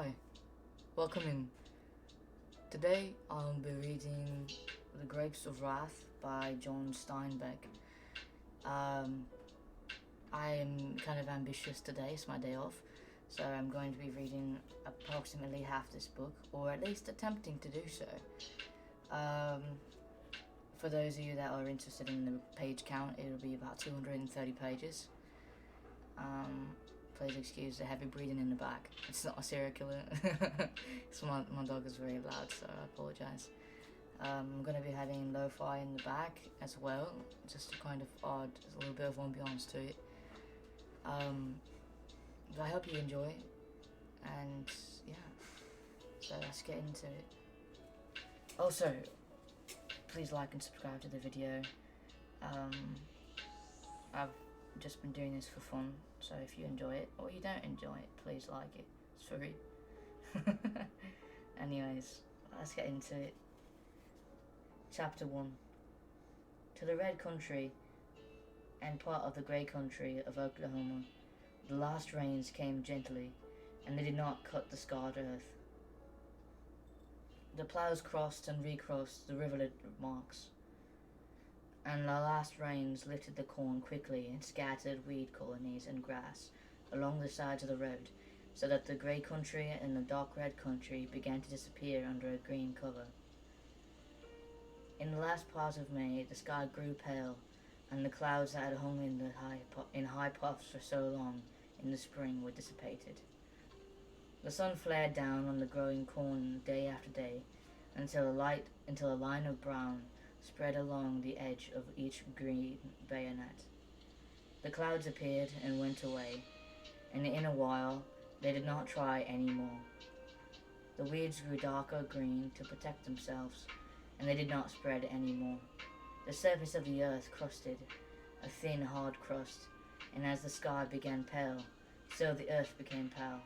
Hi, welcome in. Today I'll be reading The Grapes of Wrath by John Steinbeck. I am kind of ambitious today, it's my day off, so I'm going to be reading approximately half this book, or at least attempting to do so. For those of you that are interested in the page count, it'll be about 230 pages. Please excuse the heavy breathing in the back. It's not a serial killer. So my dog is very loud, so I apologise. I'm going to be having lo-fi in the back as well, just to kind of add a little bit of ambiance to it. But I hope you enjoy, and yeah, so let's get into it. Also, please like and subscribe to the video. I've just been doing this for fun, so if you enjoy it or you don't enjoy it, please like it. It's free. Anyways, let's get into it. Chapter 1. To the red country and part of the grey country of Oklahoma, the last rains came gently, and they did not cut the scarred earth. The ploughs crossed and recrossed the rivulet marks, and the last rains lifted the corn quickly and scattered weed colonies and grass along the sides of the road, so that the grey country and the dark red country began to disappear under a green cover. In the last part of May, the sky grew pale, and the clouds that had hung in high puffs for so long in the spring were dissipated. The sun flared down on the growing corn day after day, until a line of brown spread along the edge of each green bayonet. The clouds appeared and went away, and in a while they did not try any more. The weeds grew darker green to protect themselves, and they did not spread any more. The surface of the earth crusted, a thin, hard crust, and as the sky began pale, so the earth became pale,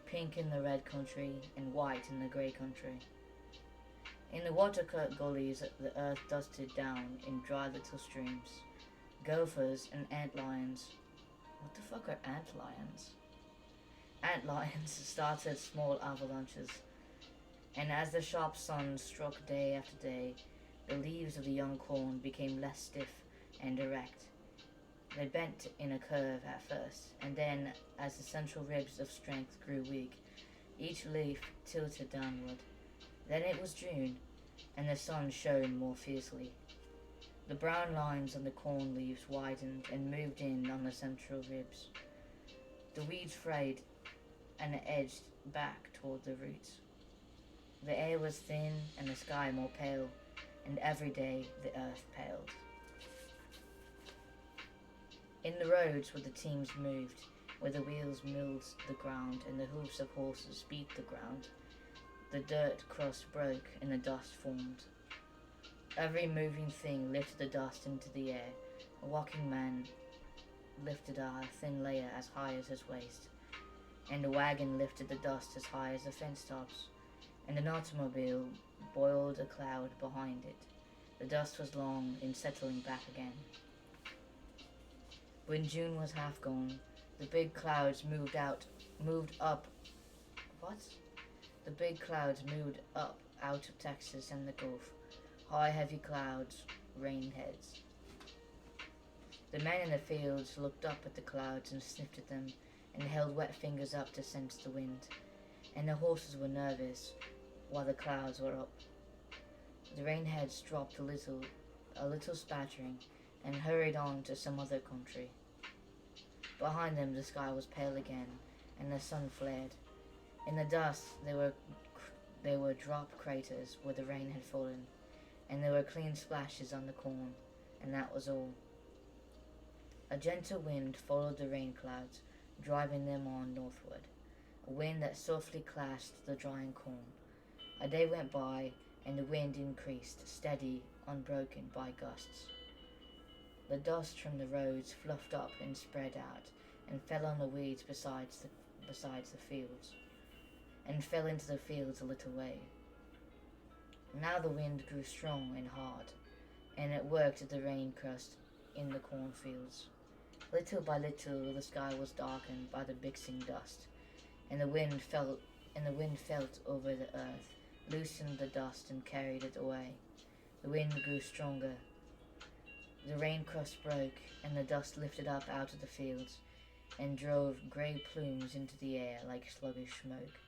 pink in the red country and white in the grey country. In the water-cut gullies, the earth dusted down in dry little streams. Gophers and antlions. What the fuck are antlions? Antlions started small avalanches, and as the sharp sun struck day after day, the leaves of the young corn became less stiff and erect. They bent in a curve at first, and then, as the central ribs of strength grew weak, each leaf tilted downward. Then it was June, and the sun shone more fiercely. The brown lines on the corn leaves widened and moved in on the central ribs. The weeds frayed and edged back toward the roots. The air was thin and the sky more pale, and every day the earth paled. In the roads where the teams moved, where the wheels milled the ground and the hoofs of horses beat the ground, the dirt crust broke and the dust formed. Every moving thing lifted the dust into the air. A walking man lifted a thin layer as high as his waist, and a wagon lifted the dust as high as the fence tops, and an automobile boiled a cloud behind it. The dust was long in settling back again. When June was half gone, the big clouds moved up out of Texas and the Gulf. High, heavy clouds, rain heads. The men in the fields looked up at the clouds and sniffed at them, and held wet fingers up to sense the wind. And the horses were nervous while the clouds were up. The rain heads dropped a little spattering, and hurried on to some other country. Behind them the sky was pale again, and the sun flared. In the dust there were drop craters where the rain had fallen, and there were clean splashes on the corn, and that was all. A gentle wind followed the rain clouds, driving them on northward, a wind that softly clashed the drying corn. A day went by, and the wind increased, steady, unbroken by gusts. The dust from the roads fluffed up and spread out, and fell on the weeds besides the fields, and fell into the fields a little way. Now the wind grew strong and hard, and it worked at the rain crust in the cornfields. Little by little the sky was darkened by the mixing dust, and the wind fell and the wind felt over the earth, loosened the dust and carried it away. The wind grew stronger. The rain crust broke, and the dust lifted up out of the fields and drove grey plumes into the air like sluggish smoke.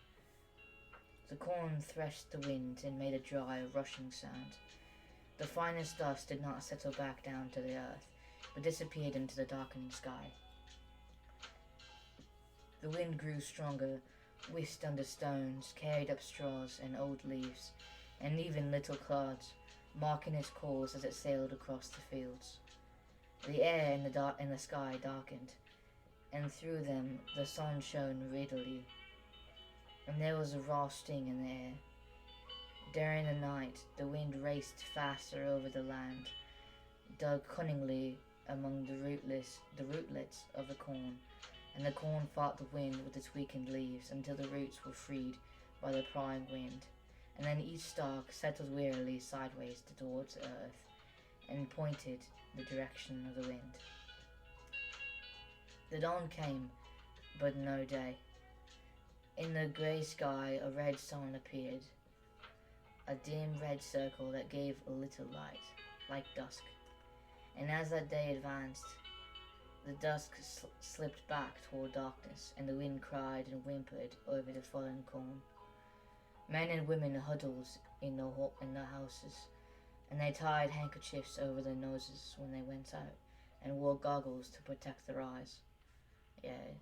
The corn threshed the wind and made a dry, rushing sound. The finest dust did not settle back down to the earth, but disappeared into the darkened sky. The wind grew stronger, whisked under stones, carried up straws and old leaves, and even little clouds, marking its course as it sailed across the fields. The air in the sky darkened, and through them the sun shone readily, and there was a raw sting in the air. During the night, the wind raced faster over the land, dug cunningly among the rootlets of the corn, and the corn fought the wind with its weakened leaves until the roots were freed by the prying wind, and then each stalk settled wearily sideways towards earth and pointed the direction of the wind. The dawn came, but no day. In the grey sky a red sun appeared, a dim red circle that gave a little light, like dusk. And as that day advanced, the dusk slipped back toward darkness, and the wind cried and whimpered over the fallen corn. Men and women huddled in the houses, and they tied handkerchiefs over their noses when they went out, and wore goggles to protect their eyes. Yeah,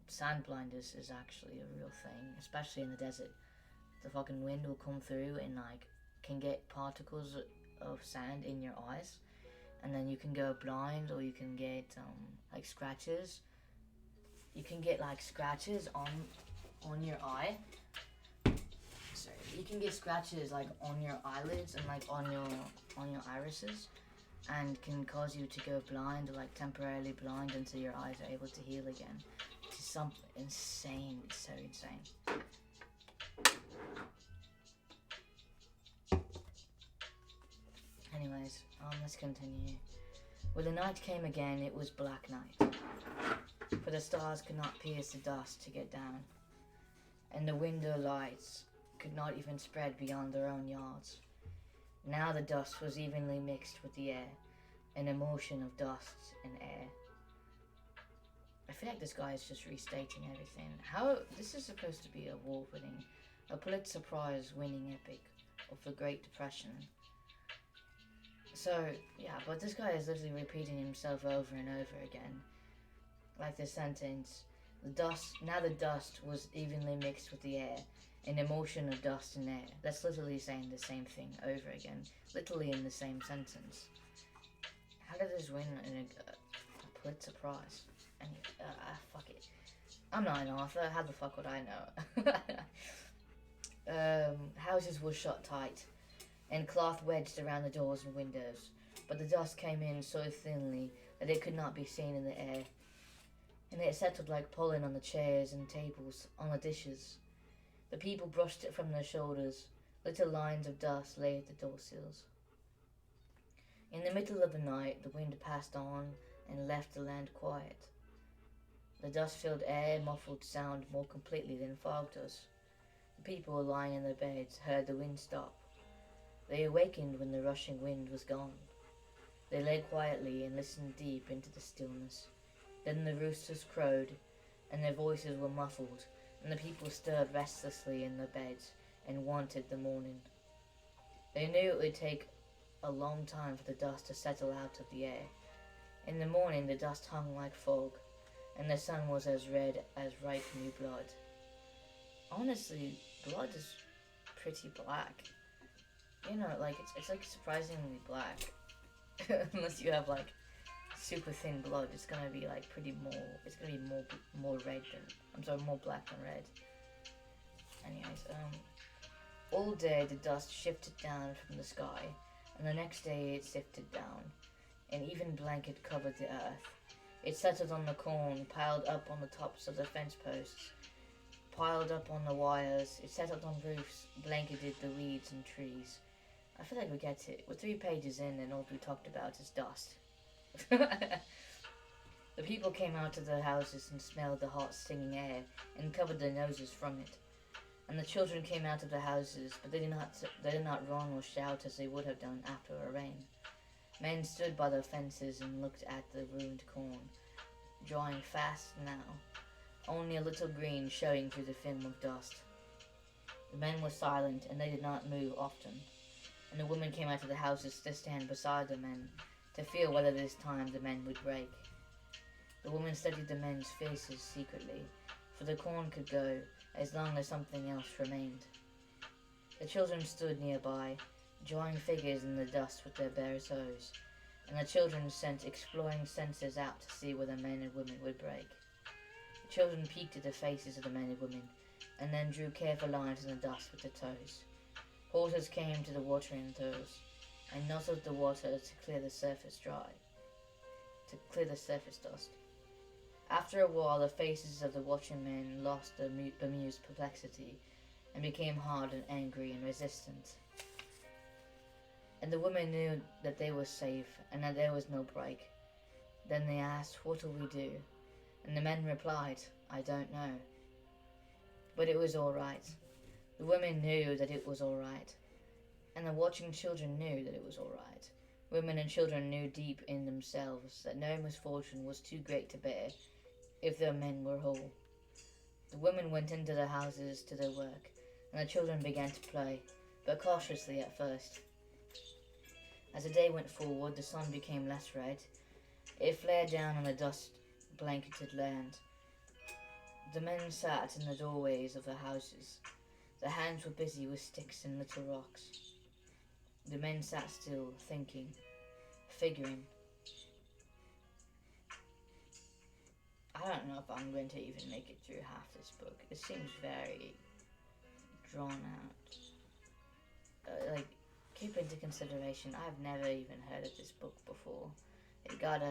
sand blindness is actually a real thing, especially in the desert. The fucking wind will come through and can get particles of sand in your eyes, and then you can go blind, or you can get scratches. You can get scratches on your eye. Sorry, you can get scratches on your eyelids and on your irises, and can cause you to go blind, or temporarily blind until your eyes are able to heal again. It's something insane. It's so insane. Anyways, let's continue. When the night came again, it was black night, for the stars could not pierce the dust to get down, and the window lights could not even spread beyond their own yards. Now the dust was evenly mixed with the air, an emotion of dust and air. I feel like this guy is just restating everything. This is supposed to be a Pulitzer Prize winning epic of the Great Depression. So, yeah, but this guy is literally repeating himself over and over again. Like this sentence, now the dust was evenly mixed with the air, an emotion of dust and air. That's literally saying the same thing over again, literally in the same sentence. How did this win a Pulitzer Prize? Fuck it. I'm not an author, how the fuck would I know? Houses were shut tight, and cloth wedged around the doors and windows, but the dust came in so thinly that it could not be seen in the air, and it settled like pollen on the chairs and tables, on the dishes. The people brushed it from their shoulders. Little lines of dust lay at the door sills. In the middle of the night, the wind passed on and left the land quiet. The dust-filled air muffled sound more completely than fog does. The people lying in their beds heard the wind stop. They awakened when the rushing wind was gone. They lay quietly and listened deep into the stillness. Then the roosters crowed, and their voices were muffled, and the people stirred restlessly in their beds and wanted the morning. They knew it would take a long time for the dust to settle out of the air. In the morning the dust hung like fog, and the sun was as red as ripe new blood. Honestly, blood is pretty black. You know, it's surprisingly black. Unless you have super thin blood, it's gonna be it's gonna be more red than, more black than red. Anyways, all day the dust shifted down from the sky, and the next day it sifted down. An even blanket covered the earth. It settled on the corn, piled up on the tops of the fence posts, piled up on the wires. It settled on roofs, blanketed the weeds and trees. I feel like we get it. We're 3 pages in and all we talked about is dust. The people came out of their houses and smelled the hot, stinging air and covered their noses from it. And the children came out of the houses, but they did not run or shout as they would have done after a rain. Men stood by the fences and looked at the ruined corn, drying fast now, only a little green showing through the film of dust. The men were silent, and they did not move often, and the women came out of the houses to stand beside the men, to feel whether this time the men would break. The women studied the men's faces secretly, for the corn could go as long as something else remained. The children stood nearby, drawing figures in the dust with their bare toes, and the children sent exploring senses out to see whether men and women would break. The children peeked at the faces of the men and women, and then drew careful lines in the dust with their toes. Horses came to the watering throws, and nuzzled the water to clear the surface dust. After a while, the faces of the watching men lost their bemused perplexity, and became hard and angry and resistant. And the women knew that they were safe, and that there was no break. Then they asked, "What'll we do?" And the men replied, "I don't know." But it was all right. The women knew that it was all right, and the watching children knew that it was all right. Women and children knew deep in themselves that no misfortune was too great to bear if their men were whole. The women went into the houses to their work, and the children began to play, but cautiously at first. As the day went forward, the sun became less red. It flared down on the dust-blanketed land. The men sat in the doorways of the houses. Their hands were busy with sticks and little rocks. The men sat still, thinking, figuring. I don't know if I'm going to even make it through half this book. It seems very drawn out. Keep into consideration, I've never even heard of this book before. It got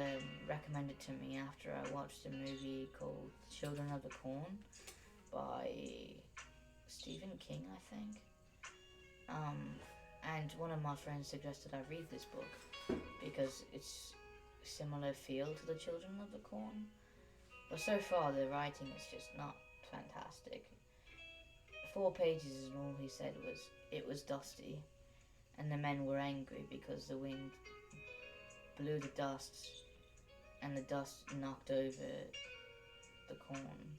recommended to me after I watched a movie called Children of the Corn by Stephen King, I think. And one of my friends suggested I read this book because it's a similar feel to the Children of the Corn. But so far the writing is just not fantastic. 4 pages and all he said was, it was dusty, and the men were angry because the wind blew the dust, and the dust knocked over the corn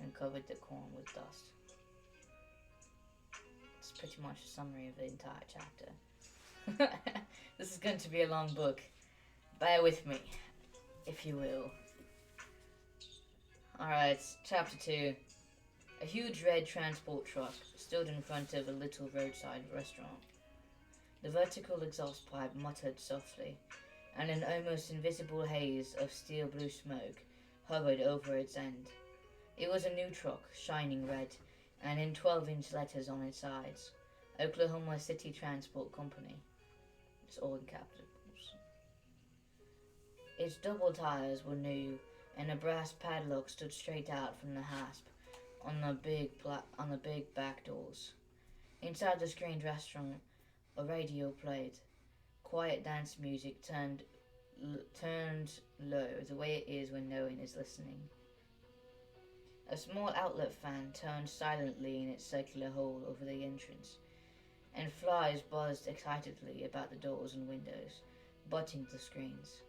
and covered the corn with dust. It's pretty much a summary of the entire chapter. This is going to be a long book. Bear with me, if you will. Alright, chapter 2. A huge red transport truck stood in front of a little roadside restaurant. The vertical exhaust pipe muttered softly, and an almost invisible haze of steel blue smoke hovered over its end. It was a new truck, shining red, and in 12-inch letters on its sides, Oklahoma City Transport Company. It's all in capitals. Its double tires were new, and a brass padlock stood straight out from the hasp on the big back doors. Inside the screened restaurant, a radio played. Quiet dance music turned low, the way it is when no one is listening. A small outlet fan turned silently in its circular hole over the entrance, and flies buzzed excitedly about the doors and windows, butting the screens.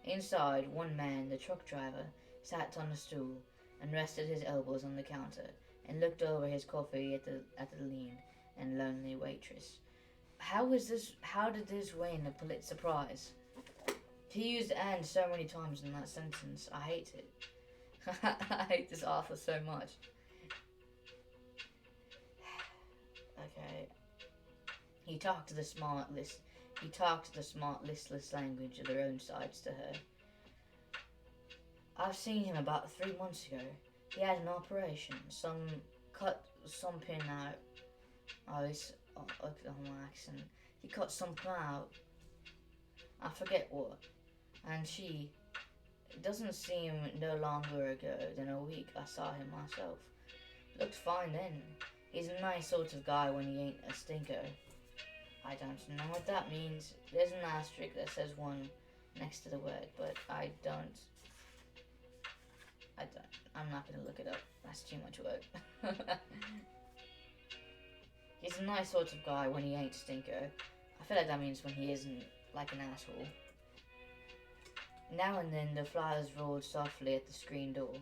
Inside, one man, the truck driver, sat on a stool and rested his elbows on the counter and looked over his coffee at the lean and lonely waitress. How did this win a Pulitzer Prize? He used "and" so many times in that sentence. I hate it. I hate this author so much. Okay. He talked the smart, listless language of their own sides to her. I've seen him about 3 months ago. He had an operation. Cut some pin out. Oh, it's Oklahoma accent. He cut something out. I forget what. And it doesn't seem no longer ago than a week I saw him myself. Looked fine then. He's a nice sort of guy when he ain't a stinker. I don't know what that means. There's an asterisk that says 1 next to the word, but I'm not gonna look it up. That's too much work. He's a nice sort of guy when he ain't stinker. I feel like that means when he isn't like an asshole. Now and then the flies rolled softly at the screen door.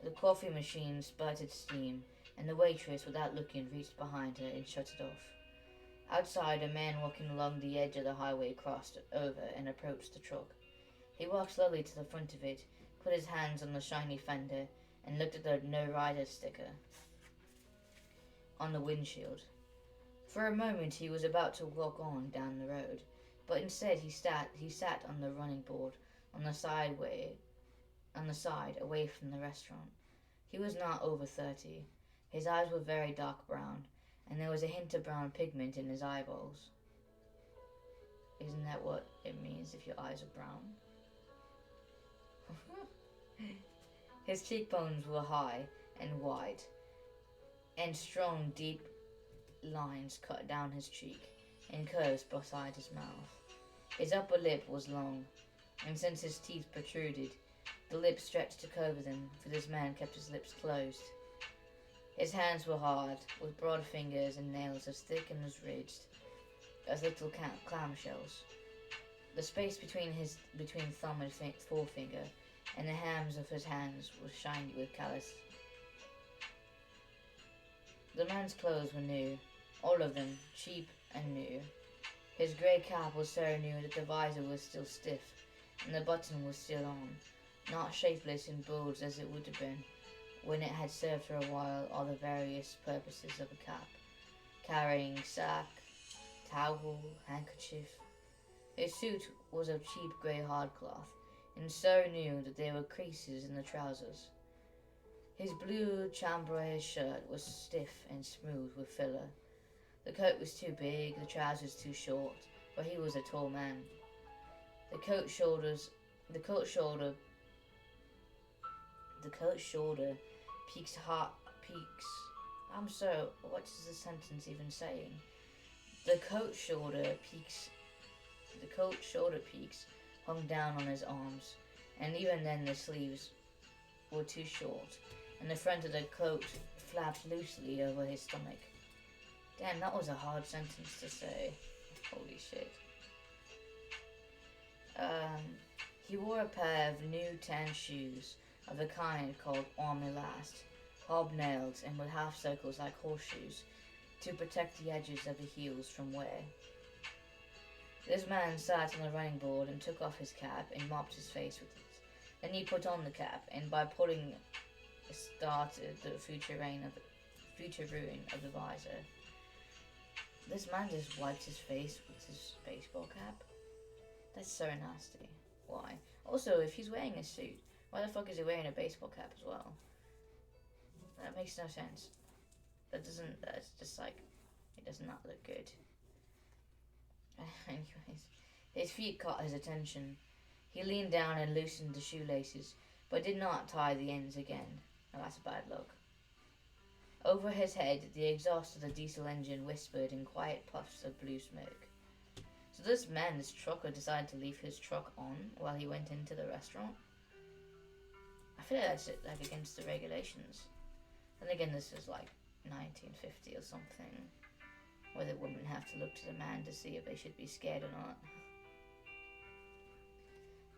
The coffee machine spurted steam, and the waitress, without looking, reached behind her and shut it off. Outside, a man walking along the edge of the highway crossed over and approached the truck. He walked slowly to the front of it, put his hands on the shiny fender, and looked at the "No Rider" sticker on the windshield. For a moment he was about to walk on down the road, but instead he sat on the running board on the side away from the restaurant. He was not over 30. His eyes were very dark brown, and there was a hint of brown pigment in his eyeballs. Isn't that what it means if your eyes are brown? His cheekbones were high and wide, and strong, deep lines cut down his cheek in curves beside his mouth. His upper lip was long, and since his teeth protruded, the lips stretched to cover them, for this man kept his lips closed. His hands were hard, with broad fingers and nails as thick and as ridged as little clamshells. The space between thumb and forefinger and the hams of his hands was shiny with callus. The man's clothes were new, all of them, cheap and new. His grey cap was so new that the visor was still stiff, and the button was still on, not shapeless and bulged as it would have been when it had served for a while all the various purposes of a cap, carrying sack, towel, handkerchief. His suit was of cheap grey hardcloth, and so new that there were creases in the trousers. His blue chambray shirt was stiff and smooth with filler. The coat was too big, the trousers too short, for he was a tall man. The coat shoulder peaks. What is the sentence even saying? The coat shoulder peaks hung down on his arms, and even then the sleeves were too short, and the front of the coat flapped loosely over his stomach. Damn, that was a hard sentence to say. Holy shit. He wore a pair of new tan shoes of a kind called army-last, hobnailed and with half circles like horseshoes to protect the edges of the heels from wear. This man sat on the running board and took off his cap and mopped his face with it. Then he put on the cap, and by pulling started the future ruin of the visor. This man just wiped his face with his baseball cap. That's so nasty. Why? Also, if he's wearing a suit, why the fuck is he wearing a baseball cap as well? That makes no sense. That's just like, it does not look good. Anyways, his feet caught his attention. He leaned down and loosened the shoelaces, but did not tie the ends again. Now that's a bad look. Over his head, the exhaust of the diesel engine whispered in quiet puffs of blue smoke. So this trucker, decided to leave his truck on while he went into the restaurant? I feel like that's like against the regulations. And again, this is like 1950 or something, where the women have to look to the man to see if they should be scared or not.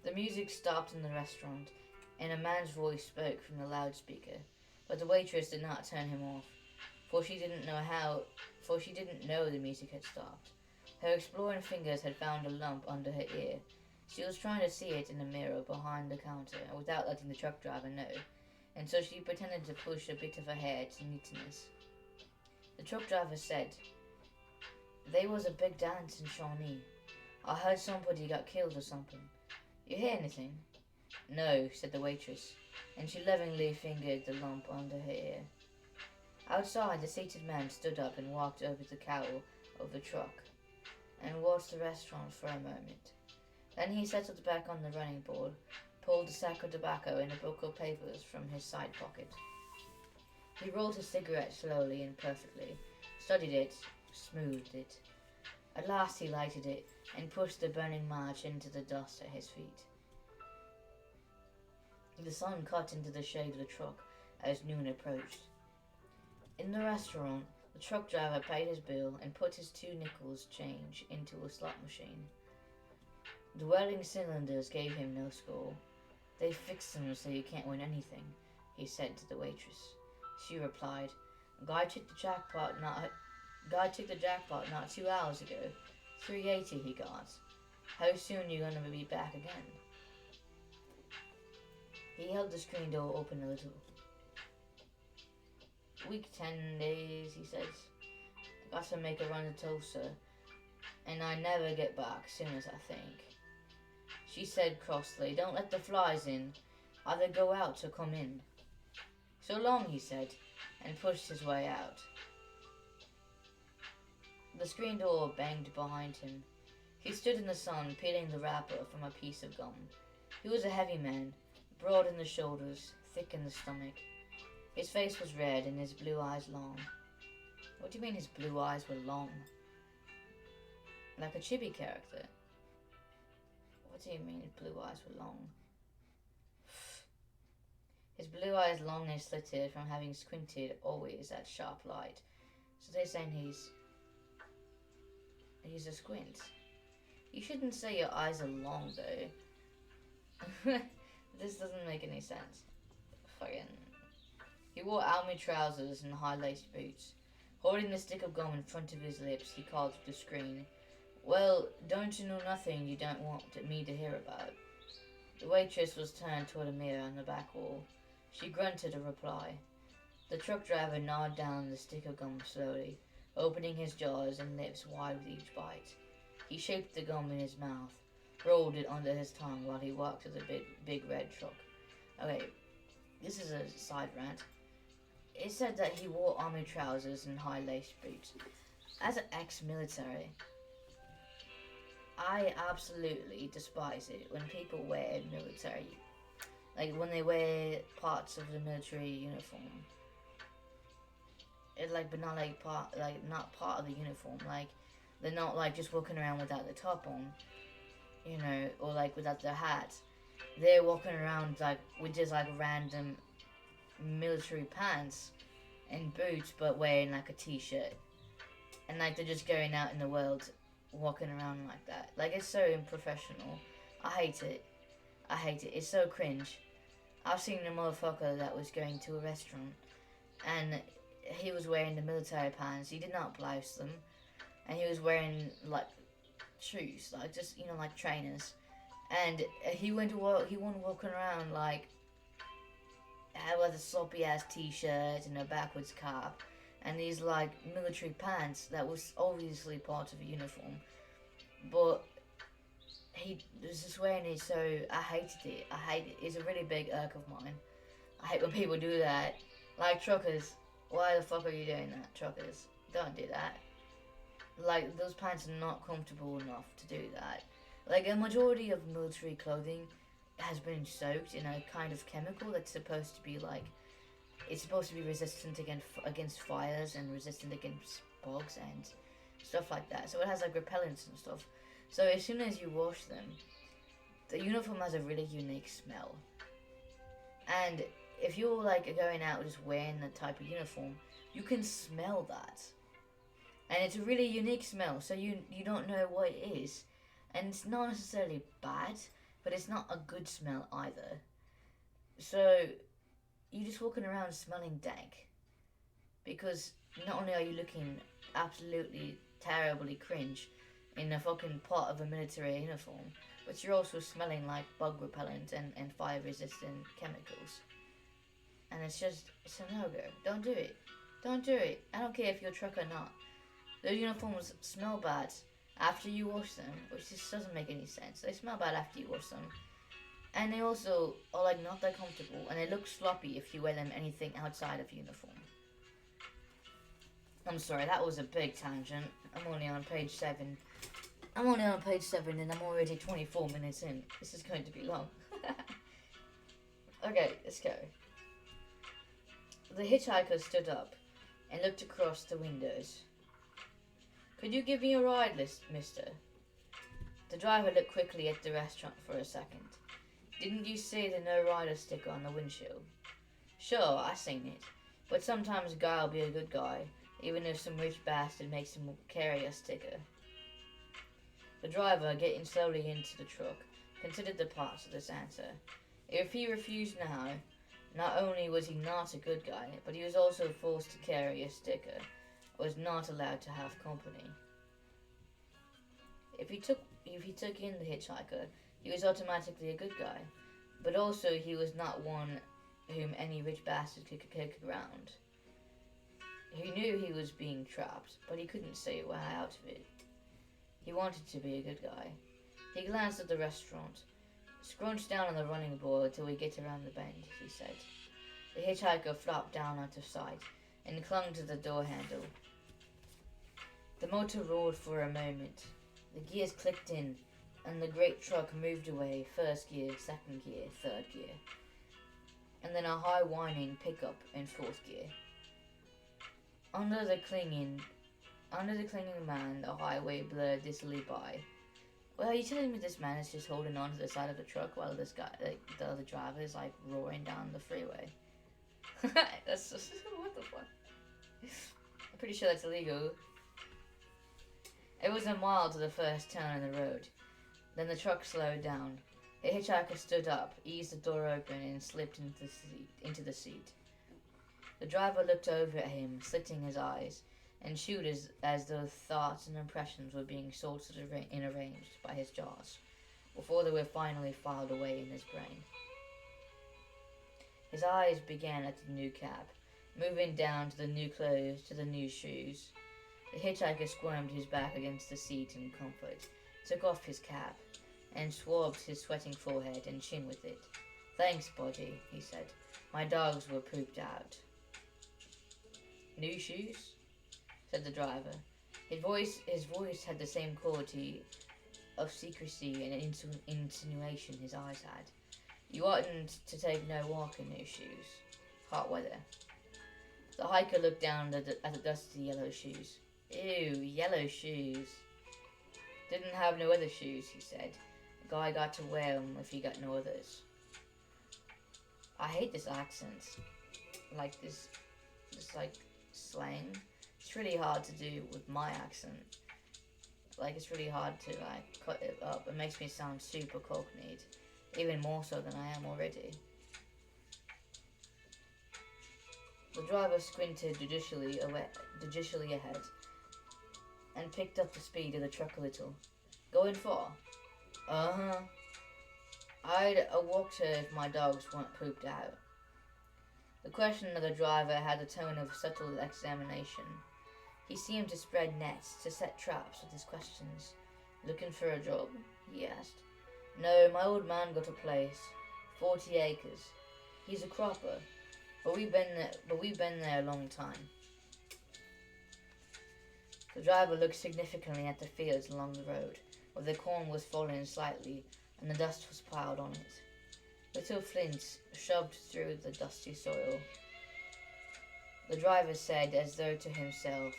The music stopped in the restaurant, and a man's voice spoke from the loudspeaker, but the waitress did not turn him off, for she didn't know the music had stopped. Her exploring fingers had found a lump under her ear. She was trying to see it in a mirror behind the counter, without letting the truck driver know, and so she pretended to push a bit of her hair to neatness. The truck driver said, "There was a big dance in Shawnee. I heard somebody got killed or something. You hear anything?" "No," said the waitress, and she lovingly fingered the lump under her ear. Outside, the seated man stood up and walked over the cowl of the truck, and watched the restaurant for a moment. Then he settled back on the running board, pulled a sack of tobacco and a book of papers from his side pocket. He rolled his cigarette slowly and perfectly, studied it, smoothed it. At last he lighted it, and pushed the burning match into the dust at his feet. The sun cut into the shade of the truck as noon approached. In the restaurant, The truck driver paid his bill and put his 2 nickels change into a slot machine. The welding cylinders gave him no score. They fixed them so you can't win anything, he said to the waitress. She replied, Guy took the jackpot not 2 hours ago. 380 he got. How soon you gonna be back again? He held the screen door open a little. Week 10 days, he says. I got to make a run to Tulsa, and I never get back soon as I think. She said crossly, Don't let the flies in. Either go out or come in. So long, he said, and pushed his way out. The screen door banged behind him. He stood in the sun, peeling the wrapper from a piece of gum. He was a heavy man, broad in the shoulders, thick in the stomach. His face was red and his blue eyes long. What do you mean his blue eyes were long? Like a chibi character. What do you mean his blue eyes were long? His blue eyes long and slitted from having squinted always at sharp light. So they're saying he's a squint. You shouldn't say your eyes are long though. This doesn't make any sense. Fucking. He wore army trousers and high-laced boots. Holding the stick of gum in front of his lips, he called to the screen. Well, don't you know nothing you don't want me to hear about? The waitress was turned toward a mirror on the back wall. She grunted a reply. The truck driver gnawed down the stick of gum slowly, opening his jaws and lips wide with each bite. He shaped the gum in his mouth, rolled it under his tongue while he walked to the big red truck. Okay, this is a side rant. It said that he wore army trousers and high-laced boots. As an ex-military, I absolutely despise it when people wear military, like when they wear parts of the military uniform. But not not part of the uniform. Like they're not like just walking around without the top on, or like without their hat. They're walking around like with just like random military pants and boots, but wearing like a t-shirt, and like they're just going out in the world walking around like that. Like it's so unprofessional. I hate it. It's so cringe. I've seen a motherfucker that was going to a restaurant and he was wearing the military pants. He did not blouse them, and he was wearing like shoes, like just like trainers. And he went walking around like with a sloppy ass t-shirt and a backwards cap, and these like military pants that was obviously part of a uniform, but he was just wearing it. So I hated it. It's a really big irk of mine. I hate when people do that. Like truckers, why the fuck are you doing that? Truckers, don't do that. Like those pants are not comfortable enough to do that. Like a majority of military clothing has been soaked in a kind of chemical that's supposed to be like, it's supposed to be resistant against fires and resistant against bugs and stuff like that. So it has like repellents and stuff. So as soon as you wash them, the uniform has a really unique smell. And if you're like going out just wearing that type of uniform, you can smell that. And it's a really unique smell, so you don't know what it is. And it's not necessarily bad, but it's not a good smell either. So you're just walking around smelling dank. Because not only are you looking absolutely terribly cringe in a fucking part of a military uniform, but you're also smelling like bug repellent and fire resistant chemicals. And it's a no-go. Don't do it. Don't do it. I don't care if you're a truck or not. Those uniforms smell bad after you wash them, which just doesn't make any sense. They smell bad after you wash them. And they also are like not that comfortable, and they look sloppy if you wear them anything outside of uniform. I'm sorry, that was a big tangent. I'm only on page 7. And I'm already 24 minutes in. This is going to be long. Okay, let's go. The hitchhiker stood up and looked across the windows. Could you give me a ride, mister? The driver looked quickly at the restaurant for a second. Didn't you see the no rider sticker on the windshield? Sure, I seen it. But sometimes a guy'll be a good guy even if some rich bastard makes him carry a sticker. The driver, getting slowly into the truck, considered the parts of this answer. If he refused now, not only was he not a good guy, but he was also forced to carry a sticker, was not allowed to have company. If he took in the hitchhiker, he was automatically a good guy, but also he was not one whom any rich bastard could kick around. He knew he was being trapped, but he couldn't see a way out of it. He wanted to be a good guy. He glanced at the restaurant. "Scrunch down on the running board until we get around the bend," he said. The hitchhiker flopped down out of sight and clung to the door handle. The motor roared for a moment. The gears clicked in, and the great truck moved away, first gear, second gear, third gear, and then a high whining pickup in fourth gear. Under the clinging man, the highway blurred dizzily by. Well, are you telling me this man is just holding on to the side of the truck while this guy, the other driver, is roaring down the freeway? That's just, what the fuck? I'm pretty sure that's illegal. It was a mile to the first turn in the road. Then the truck slowed down. The hitchhiker stood up, eased the door open, and slipped into the seat. The driver looked over at him, slitting his eyes, and chewed as though thoughts and impressions were being sorted and arranged by his jaws, before they were finally filed away in his brain. His eyes began at the new cab, moving down to the new clothes, to the new shoes. The hitchhiker squirmed his back against the seat in comfort, took off his cap, and swabbed his sweating forehead and chin with it. "Thanks, Bodgy," he said. "My dogs were pooped out." "New shoes?" said the driver. His voice had the same quality of secrecy and insinuation his eyes had. "You oughtn't to take no walk in new shoes. Hot weather." The hiker looked down at the dusty yellow shoes. "Ew, yellow shoes." "Didn't have no other shoes," he said. "The guy got to wear 'em if he got no others." I hate this accent. This slang. It's really hard to do with my accent. It's really hard to cut it up. It makes me sound super cockneyed, even more so than I am already. The driver squinted judicially ahead and picked up the speed of the truck a little. "Going far?" "Uh-huh. I'd walked her if my dogs weren't pooped out." The question of the driver had the tone of subtle examination. He seemed to spread nets, to set traps with his questions. "Looking for a job?" he asked. "No, my old man got a place. 40 acres. He's a cropper, but we've been there a long time." The driver looked significantly at the fields along the road, where the corn was falling slightly and the dust was piled on it. Little flints shoved through the dusty soil. The driver said, as though to himself,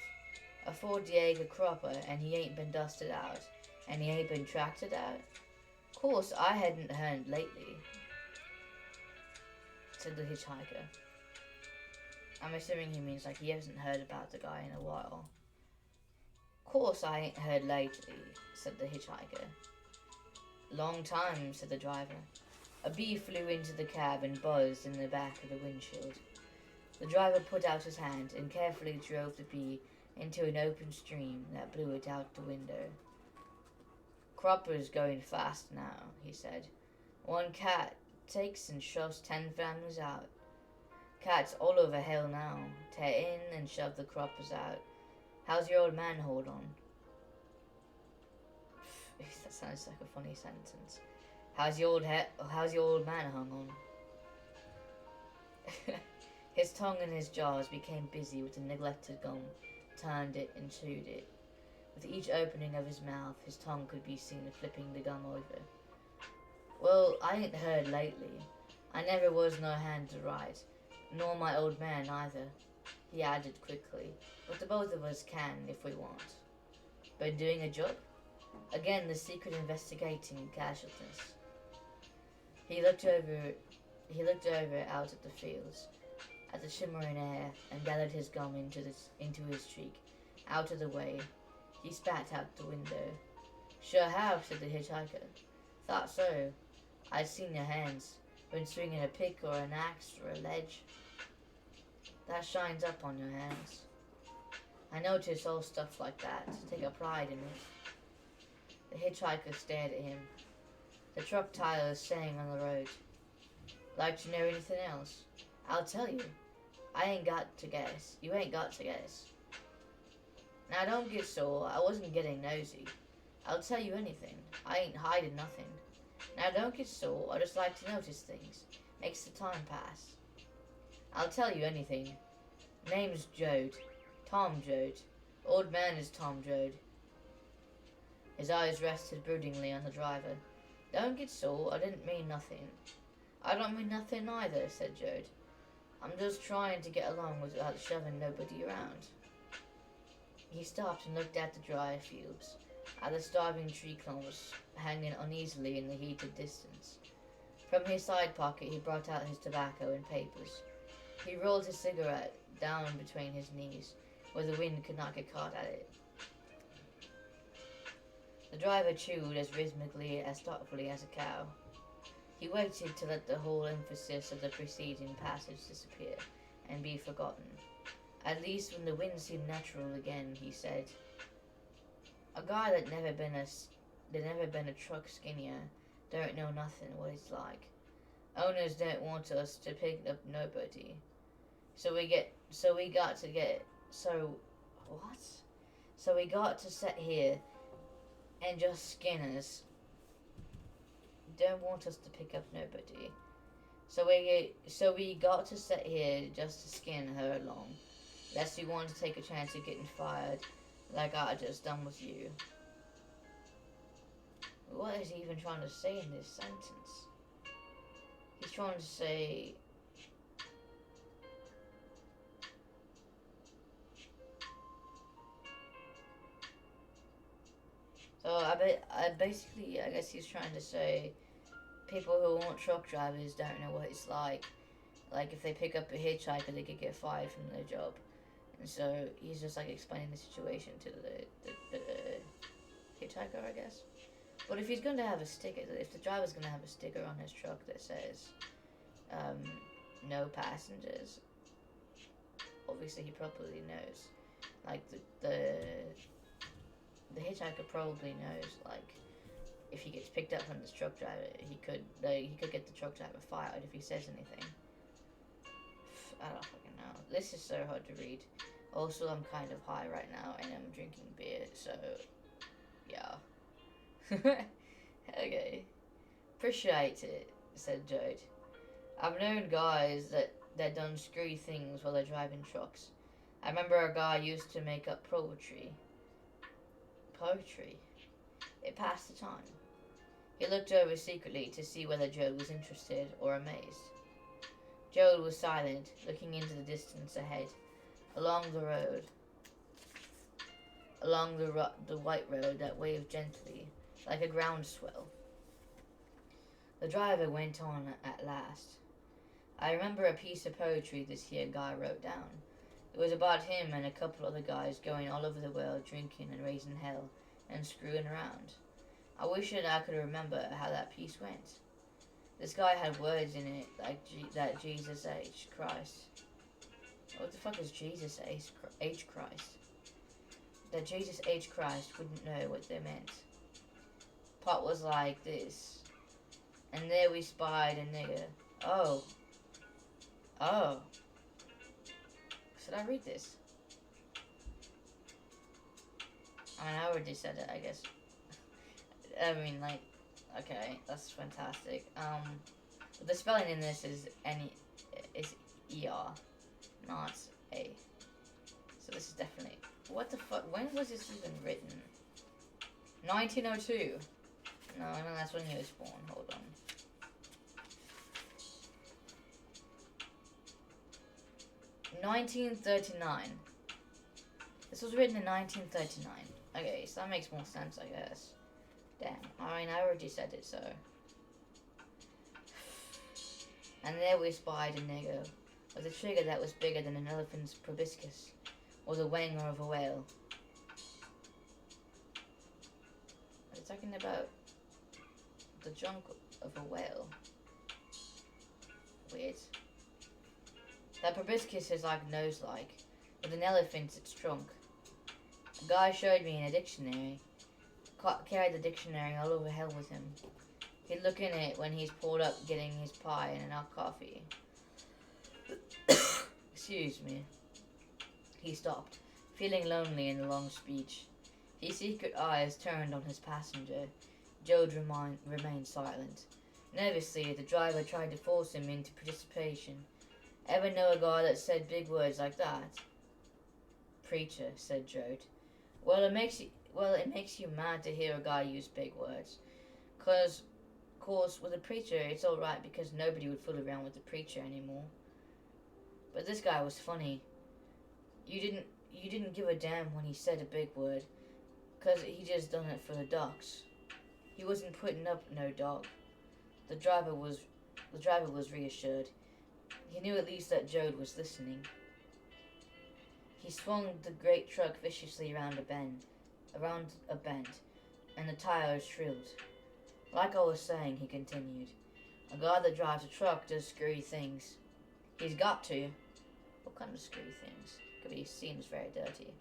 "A 40-acre cropper, and he ain't been dusted out, and he ain't been tracted out? Course I hadn't heard lately," said the hitchhiker. I'm assuming he means he hasn't heard about the guy in a while. "Course I ain't heard lately," said the hitchhiker. "Long time," said the driver. A bee flew into the cab and buzzed in the back of the windshield. The driver put out his hand and carefully drove the bee into an open stream that blew it out the window. "Cropper's going fast now," he said. "One cat takes and shoves 10 families out. Cats all over hell now, tear in and shove the croppers out. How's your old man hold on?" That sounds like a funny sentence. How's your old man hung on?" His tongue and his jaws became busy with the neglected gum, turned it and chewed it. With each opening of his mouth, his tongue could be seen flipping the gum over. "Well, I ain't heard lately. I never was no hand to write, nor my old man either," he added quickly, "but the both of us can if we want." "Been doing a job?" Again the secret investigating casualness. He looked over out at the fields. at the shimmering air and gathered his gum into his cheek. Out of the way, he spat out the window. Sure have, said the hitchhiker. Thought so. I'd seen your hands. Been swinging a pick or an axe or a ledge. That shines up on your hands. I notice all stuff like that. Take a pride in it. The hitchhiker stared at him. The truck tires sang on the road. Like to know anything else? I'll tell you. I ain't got to guess. You ain't got to guess. Now don't get sore. I wasn't getting nosy. I'll tell you anything. I ain't hiding nothing. Now don't get sore. I just like to notice things. Makes the time pass. I'll tell you anything. Name's Jode. Tom Jode. Old man is Tom Jode. His eyes rested broodingly on the driver. Don't get sore. I didn't mean nothing. I don't mean nothing either, said Jode. I'm just trying to get along without shoving nobody around. He stopped and looked at the dry fields, at the starving tree clumps hanging uneasily in the heated distance. From his side pocket he brought out his tobacco and papers. He rolled his cigarette down between his knees, where the wind could not get caught at it. The driver chewed as rhythmically, as thoughtfully as a cow. He waited to let the whole emphasis of the preceding passage disappear and be forgotten. At least when the wind seemed natural again, he said, "A guy that never been a truck skinnier don't know nothing what it's like. Owners don't want us to pick up nobody. So we got to sit here and just skin us. Don't want us to pick up nobody. So we got to sit here just to skin her along. Lest we want to take a chance of getting fired, like I just done with you." What is he even trying to say in this sentence? He's trying to say... So I guess he's trying to say people who aren't truck drivers don't know what it's like. Like if they pick up a hitchhiker, they could get fired from their job. And so he's just like explaining the situation to the hitchhiker, I guess. But if he's going to have a sticker, if the driver's going to have a sticker on his truck that says no passengers, obviously he probably knows. Like the hitchhiker probably knows, like, if he gets picked up from this truck driver, he could get the truck driver fired if he says anything. I don't fucking know. This is so hard to read. Also, I'm kind of high right now, and I'm drinking beer, so yeah. Okay. Appreciate it, said Jode. I've known guys that done screwy things while they're driving trucks. I remember a guy used to make up poetry. It passed the time. He looked over secretly to see whether Jode was interested or amazed. Jode was silent, looking into the distance ahead, along the road, along the white road that waved gently, like a groundswell. The driver went on at last. I remember a piece of poetry this here guy wrote down. It was about him and a couple other guys going all over the world drinking and raising hell and screwing around. I wish that I could remember how that piece went. This guy had words in it like that Jesus H. Christ. What the fuck is Jesus H. Christ? That Jesus H. Christ wouldn't know what they meant. Pot was like this. And there we spied a nigger. Oh. Should I read this? I mean, I already said it, I guess. I mean, like, okay, that's fantastic. But the spelling in this is ER, not A. So this is definitely... What the fuck? When was this even written? 1902. No, that's when he was born. Hold on. $1939. This was written in 1939. Okay, so that makes more sense, I guess. Damn. I mean, I already said it, so. And there we spied a nigger. with a trigger that was bigger than an elephant's proboscis, or the wing of a whale. Are they talking about the trunk of a whale? Weird. That proboscis is like nose-like. With an elephant, it's trunk. A guy showed me in a dictionary. Carried the dictionary all over hell with him. He'd look in it when he's pulled up getting his pie and enough coffee. Excuse me. He stopped, feeling lonely in the long speech. His secret eyes turned on his passenger. Jode remained silent. Nervously, the driver tried to force him into participation. Ever know a guy that said big words like that? Preacher, said Jode. Well, it makes you mad to hear a guy use big words. 'Cause, of course, with a preacher, it's alright because nobody would fool around with the preacher anymore. But this guy was funny. You didn't give a damn when he said a big word, 'cause he just done it for the ducks. He wasn't putting up no dog. The driver was reassured. He knew at least that Jode was listening. He swung the great truck viciously around a bend, and the tires shrilled. Like I was saying, he continued, a guy that drives a truck does screwy things. He's got to. What kind of screwy things? Could be seems very dirty.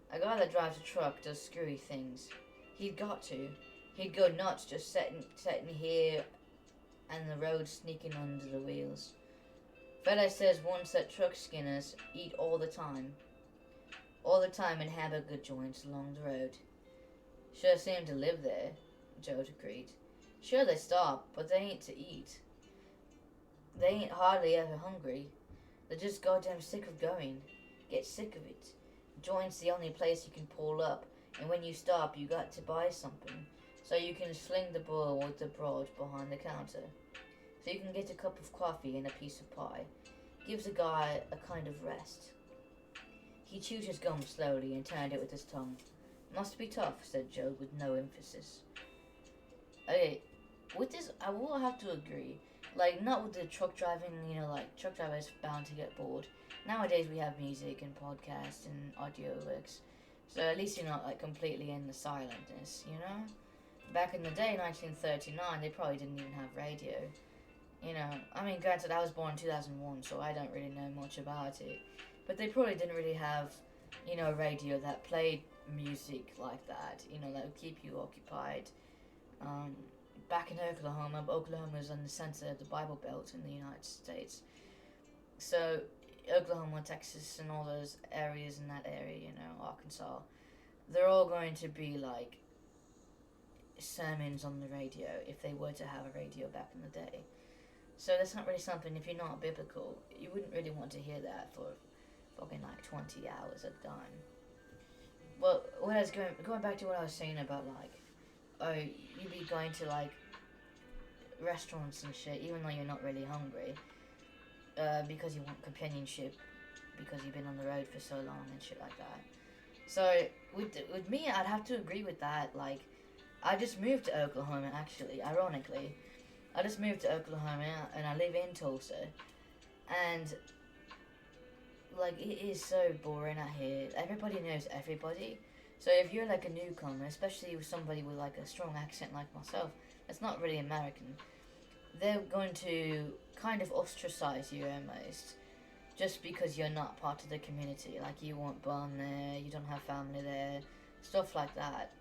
A guy that drives a truck does screwy things. He'd got to. He'd go nuts just sitting here and the road sneaking under the wheels. Fella says once that truck skinners eat all the time in hamburger joints along the road. Sure seem to live there, Jode agreed. Sure they stop, but they ain't to eat. They ain't hardly ever hungry. They're just goddamn sick of going. Get sick of it. Joint's the only place you can pull up, and when you stop you got to buy something, so you can sling the bowl with the broad behind the counter. So you can get a cup of coffee and a piece of pie. Gives a guy a kind of rest. He chewed his gum slowly and turned it with his tongue. Must be tough, said Joe with no emphasis. Okay, with this, I will have to agree. Like, not with the truck driving, truck drivers bound to get bored. Nowadays we have music and podcasts and audiobooks. So at least you're not, completely in the silentness, Back in the day, 1939, they probably didn't even have radio. Granted, I was born in 2001, so I don't really know much about it. But they probably didn't really have, radio that played music like that, that would keep you occupied. Back in Oklahoma is in the center of the Bible Belt in the United States. So, Oklahoma, Texas, and all those areas in that area, Arkansas, they're all going to be, sermons on the radio, if they were to have a radio back in the day. So that's not really something, if you're not biblical, you wouldn't really want to hear that for fucking 20 hours at a time. Well, what I was going back to what I was saying about you'd be going to restaurants and shit, even though you're not really hungry, because you want companionship, because you've been on the road for so long and shit like that. So with me, I'd have to agree with that. I just moved to Oklahoma, actually, ironically. I just moved to Oklahoma, and I live in Tulsa. And, it is so boring out here. Everybody knows everybody. So if you're, a newcomer, especially with somebody with, a strong accent like myself, that's not really American, they're going to kind of ostracize you almost, just because you're not part of the community. You weren't born there, you don't have family there, stuff like that.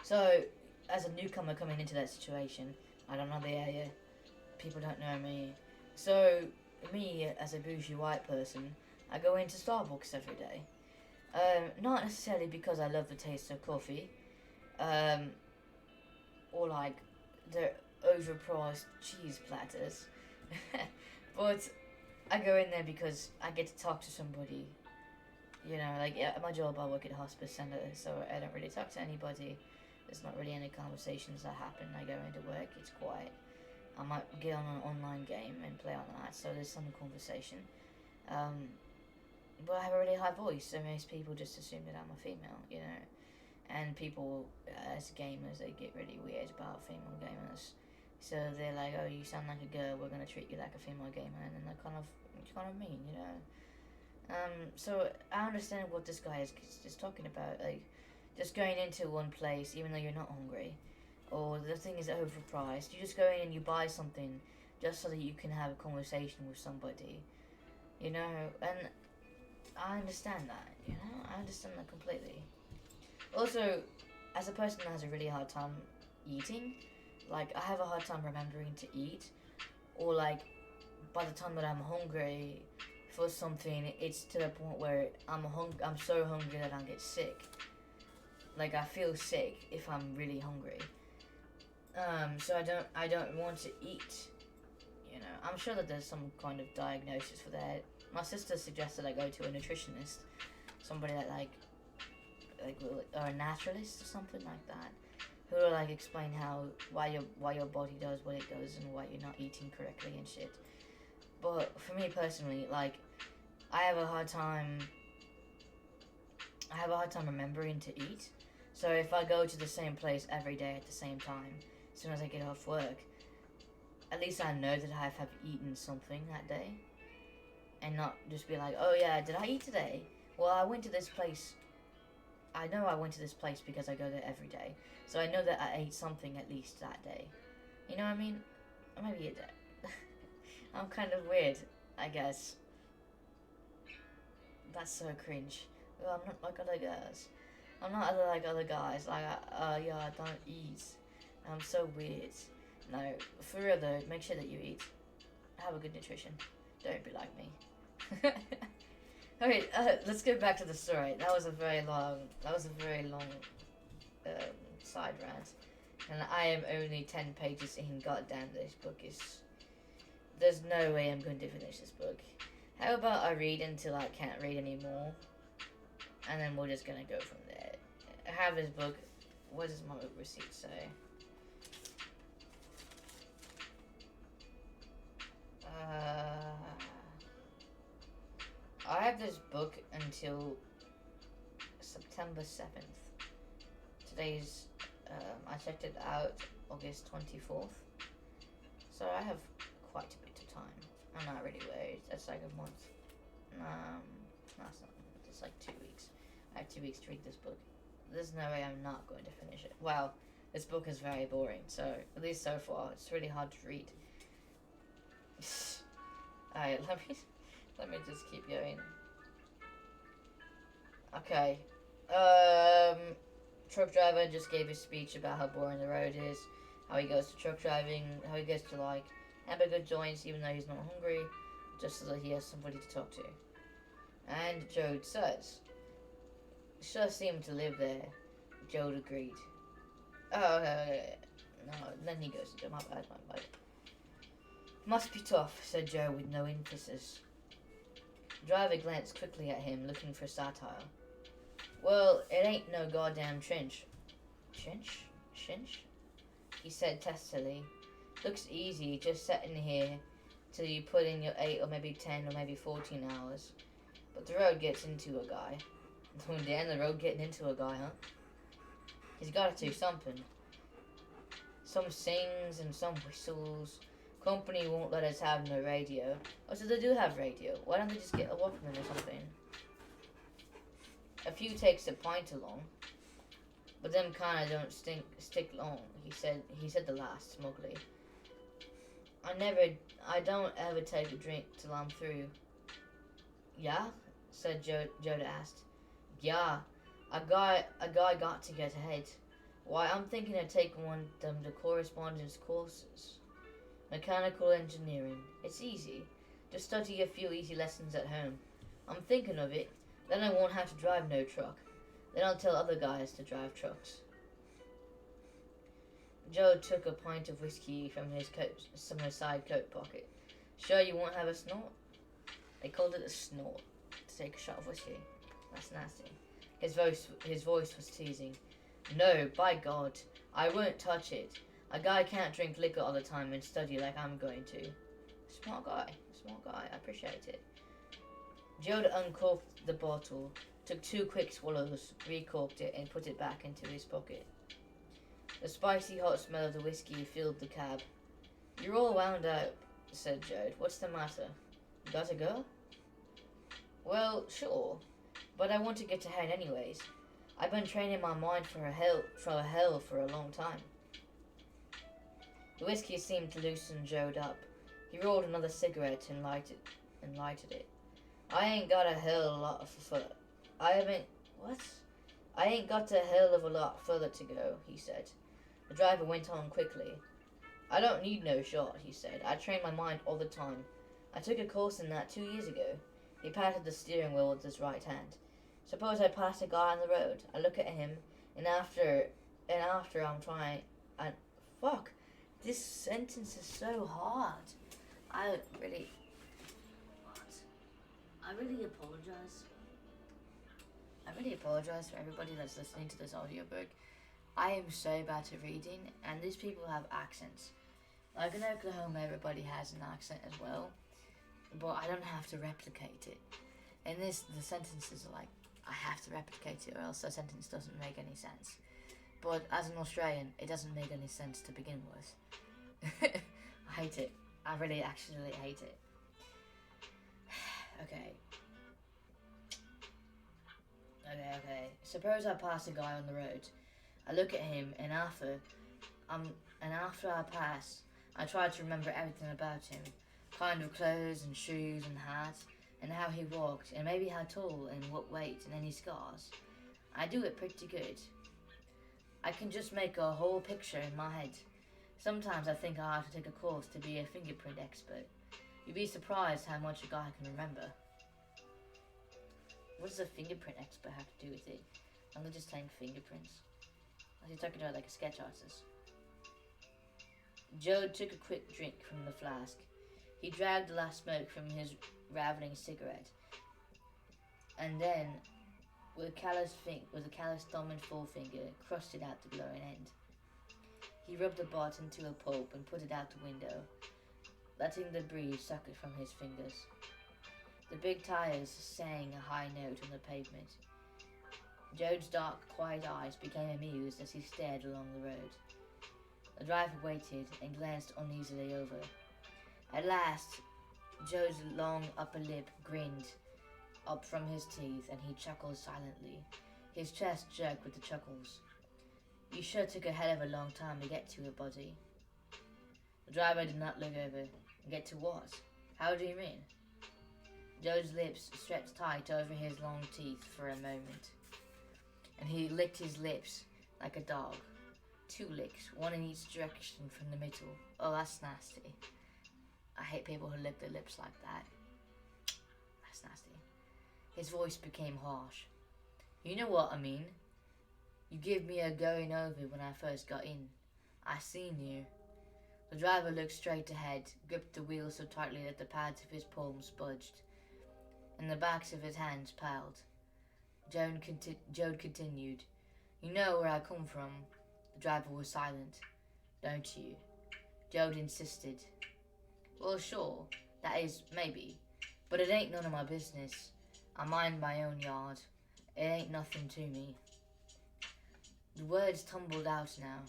So, as a newcomer coming into that situation, I don't know the area, people don't know me. So, me, as a bougie white person, I go into Starbucks every day. Not necessarily because I love the taste of coffee, or their overpriced cheese platters, but I go in there because I get to talk to somebody. At my job I work at a hospice center, so I don't really talk to anybody. There's not really any conversations that happen. I go into work, it's quiet. I might get on an online game and play on that, so there's some conversation. But I have a really high voice, so most people just assume that I'm a female, And people, as gamers, they get really weird about female gamers. So they're like, oh, you sound like a girl, we're gonna treat you like a female gamer, and then they're kind of mean, you know. So I understand what this guy is talking about, like just going into one place even though you're not hungry, or the thing is overpriced. You just go in and you buy something just so that you can have a conversation with somebody, you know. And I understand that, you know. I understand that completely. Also, as a person that has a really hard time eating, like I have a hard time remembering to eat, or like by the time that I'm hungry for something, it's to the point where I'm so hungry that I get sick. Like I feel sick if I'm really hungry. So I don't want to eat. You know, I'm sure that there's some kind of diagnosis for that. My sister suggested I go to a nutritionist, somebody that or a naturalist or something like that, who will like explain why your body does what it does and why you're not eating correctly and shit. But for me personally, like I have a hard time remembering to eat. So if I go to the same place every day at the same time, as soon as I get off work, at least I know that I have eaten something that day, and not just be like, oh yeah, did I eat today? Well, I went to this place. I know I went to this place because I go there every day, so I know that I ate something at least that day. You know what I mean? Or maybe you did. I'm kind of weird, I guess. That's so cringe. Well, I'm not like other guys. I'm not like other guys. Like, yeah, I don't eat. I'm so weird. No, for real though, make sure that you eat. Have a good nutrition. Don't be like me. Okay, let's go back to the story. That was a very long side rant. And I am only 10 pages in. Goddamn, this book is... There's no way I'm going to finish this book. How about I read until I can't read anymore? And then we're just gonna go from there. I have this book. What does my receipt say? I have this book until September 7th. Today's, I checked it out August 24th. So I have quite a bit of time. I'm not really worried. That's like a month. That's not. It's like 2 weeks. I have 2 weeks to read this book. There's no way I'm not going to finish it. Well, this book is very boring. So at least so far, it's really hard to read. Alright, let me just keep going. Okay. Truck driver just gave a speech about how boring the road is, how he goes to truck driving, how he goes to like hamburger joints even though he's not hungry, just so that he has somebody to talk to. And Joe says, sure seemed to live there. Joe agreed. Oh, okay. No, then he goes to Joe. My bad. Must be tough, said Joe with no emphasis. The driver glanced quickly at him, looking for satire. Well, it ain't no goddamn trench. Trench? Shinch? He said testily. Looks easy, just sitting here till you put in your 8 or maybe 10 or maybe 14 hours. But the road gets into a guy. Damn, the road getting into a guy, huh? He's gotta do something. Some sings and some whistles. Company won't let us have no radio. Oh, so they do have radio. Why don't they just get a Walkman or something? A few takes the pint along. But them kinda don't stick long, he said the last smugly. I don't ever take a drink till I'm through. Yeah? Said Joda asked. Yeah, a guy got to get ahead. Why, I'm thinking of taking one of them the correspondence courses. Mechanical engineering. It's easy. Just study a few easy lessons at home. I'm thinking of it. Then I won't have to drive no truck. Then I'll tell other guys to drive trucks. Joe took a pint of whiskey from his side coat pocket. Sure you won't have a snort? They called it a snort. To take a shot of whiskey. That's nasty. His voice was teasing. No, by God, I won't touch it. A guy can't drink liquor all the time and study like I'm going to. Smart guy. I appreciate it. Joe uncorked the bottle, took 2 quick swallows, recorked it, and put it back into his pocket. The spicy hot smell of the whiskey filled the cab. You're all wound up, said Jode. What's the matter? You gotta go? Well, sure. But I want to get ahead anyways. I've been training my mind for hell for a long time. The whiskey seemed to loosen Jode up. He rolled another cigarette and lighted it. I ain't got a hell of a lot I ain't got a hell of a lot further to go, he said. The driver went on quickly. I don't need no shot, he said. I train my mind all the time. I took a course in that 2 years ago. He patted the steering wheel with his right hand. Suppose I pass a guy on the road. I look at him, and after I'm trying, and fuck, this sentence is so hard. I really apologize. I really apologize for everybody that's listening to this audiobook. I am so bad at reading, and these people have accents. Like in Oklahoma, everybody has an accent as well, but I don't have to replicate it. In this, the sentences are like, I have to replicate it or else the sentence doesn't make any sense. But as an Australian, it doesn't make any sense to begin with. I hate it. I really actually hate it. Okay. Suppose I pass a guy on the road. I look at him, and after I pass, I try to remember everything about him, kind of clothes and shoes and hat, and how he walked, and maybe how tall and what weight and any scars. I do it pretty good. I can just make a whole picture in my head. Sometimes I think I have to take a course to be a fingerprint expert. You'd be surprised how much a guy can remember. What does a fingerprint expert have to do with it? I'm just saying fingerprints. I was talking about like a sketch artist. Joe took a quick drink from the flask. He dragged the last smoke from his ravening cigarette, and then, with a callous thumb and forefinger, crushed it out the glowing end. He rubbed the butt into a pulp and put it out the window, letting the breeze suck it from his fingers. The big tires sang a high note on the pavement. Joe's dark, quiet eyes became amused as he stared along the road. The driver waited and glanced uneasily over. At last, Joe's long upper lip grinned up from his teeth, and he chuckled silently. His chest jerked with the chuckles. You sure took a hell of a long time to get to it, buddy. The driver did not look over. Get to what? How do you mean? Joe's lips stretched tight over his long teeth for a moment, and he licked his lips like a dog. 2 licks, one in each direction from the middle. Oh, that's nasty. I hate people who lick their lips like that. That's nasty. His voice became harsh. You know what I mean. You give me a going over when I first got in. I seen you. The driver looked straight ahead, gripped the wheel so tightly that the pads of his palms budged, and the backs of his hands paled. Joe continued. You know where I come from. The driver was silent. Don't you? Joe insisted. Well, sure, that is, maybe, but it ain't none of my business. I mind my own yard. It ain't nothing to me. The words tumbled out now.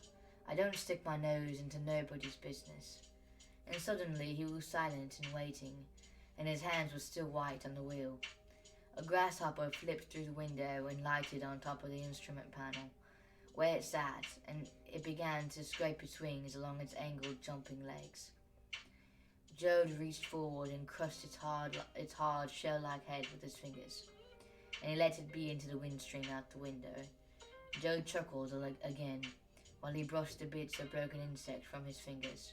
I don't stick my nose into nobody's business. And suddenly he was silent and waiting, and his hands were still white on the wheel. A grasshopper flipped through the window and lighted on top of the instrument panel, where it sat, and it began to scrape its wings along its angled jumping legs. Jode reached forward and crushed its hard shell-like head with his fingers, and he let it be into the windstream out the window. Jode chuckled again, while he brushed the bits of broken insect from his fingers.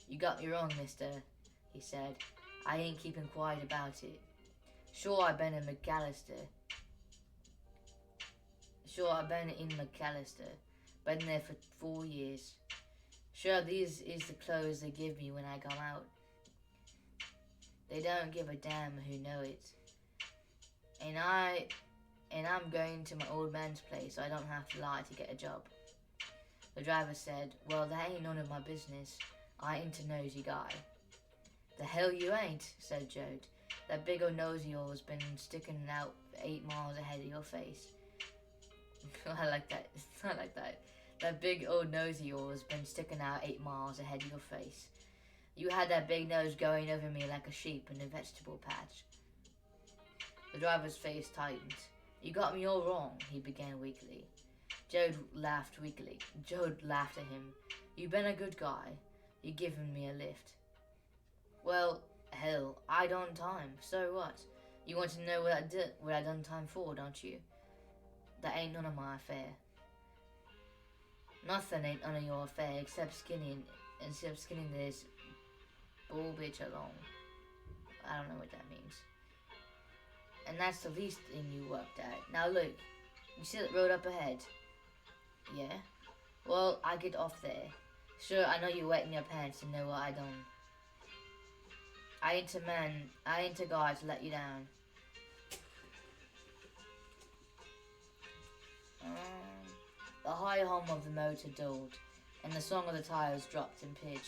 You got me wrong, mister, he said. I ain't keeping quiet about it. Sure, I've been in McAllister. Been there for 4 years. Sure, these is the clothes they give me when I come out. They don't give a damn who know it. And I'm going to my old man's place so I don't have to lie to get a job. The driver said, well, that ain't none of my business. I ain't a nosy guy. The hell you ain't, said Jode. That big old nosy has been sticking out 8 miles ahead of your face. I like that. That big old nosy has been sticking out 8 miles ahead of your face. You had that big nose going over me like a sheep in a vegetable patch. The driver's face tightened. You got me all wrong, he began weakly. Joe laughed weakly. Joe laughed at him. You've been a good guy. You've given me a lift. Well, hell, I done time. So what? You want to know what I done time for, don't you? That ain't none of my affair. Nothing ain't none of your affair except skinning this bull bitch along. I don't know what that means. And that's the least thing you worked out. Now look, you see that road up ahead? Yeah? Well, I get off there. Sure, I know you're wetting your pants to know what I done. I ain't a guy to let you down. The high hum of the motor dulled, and the song of the tires dropped in pitch.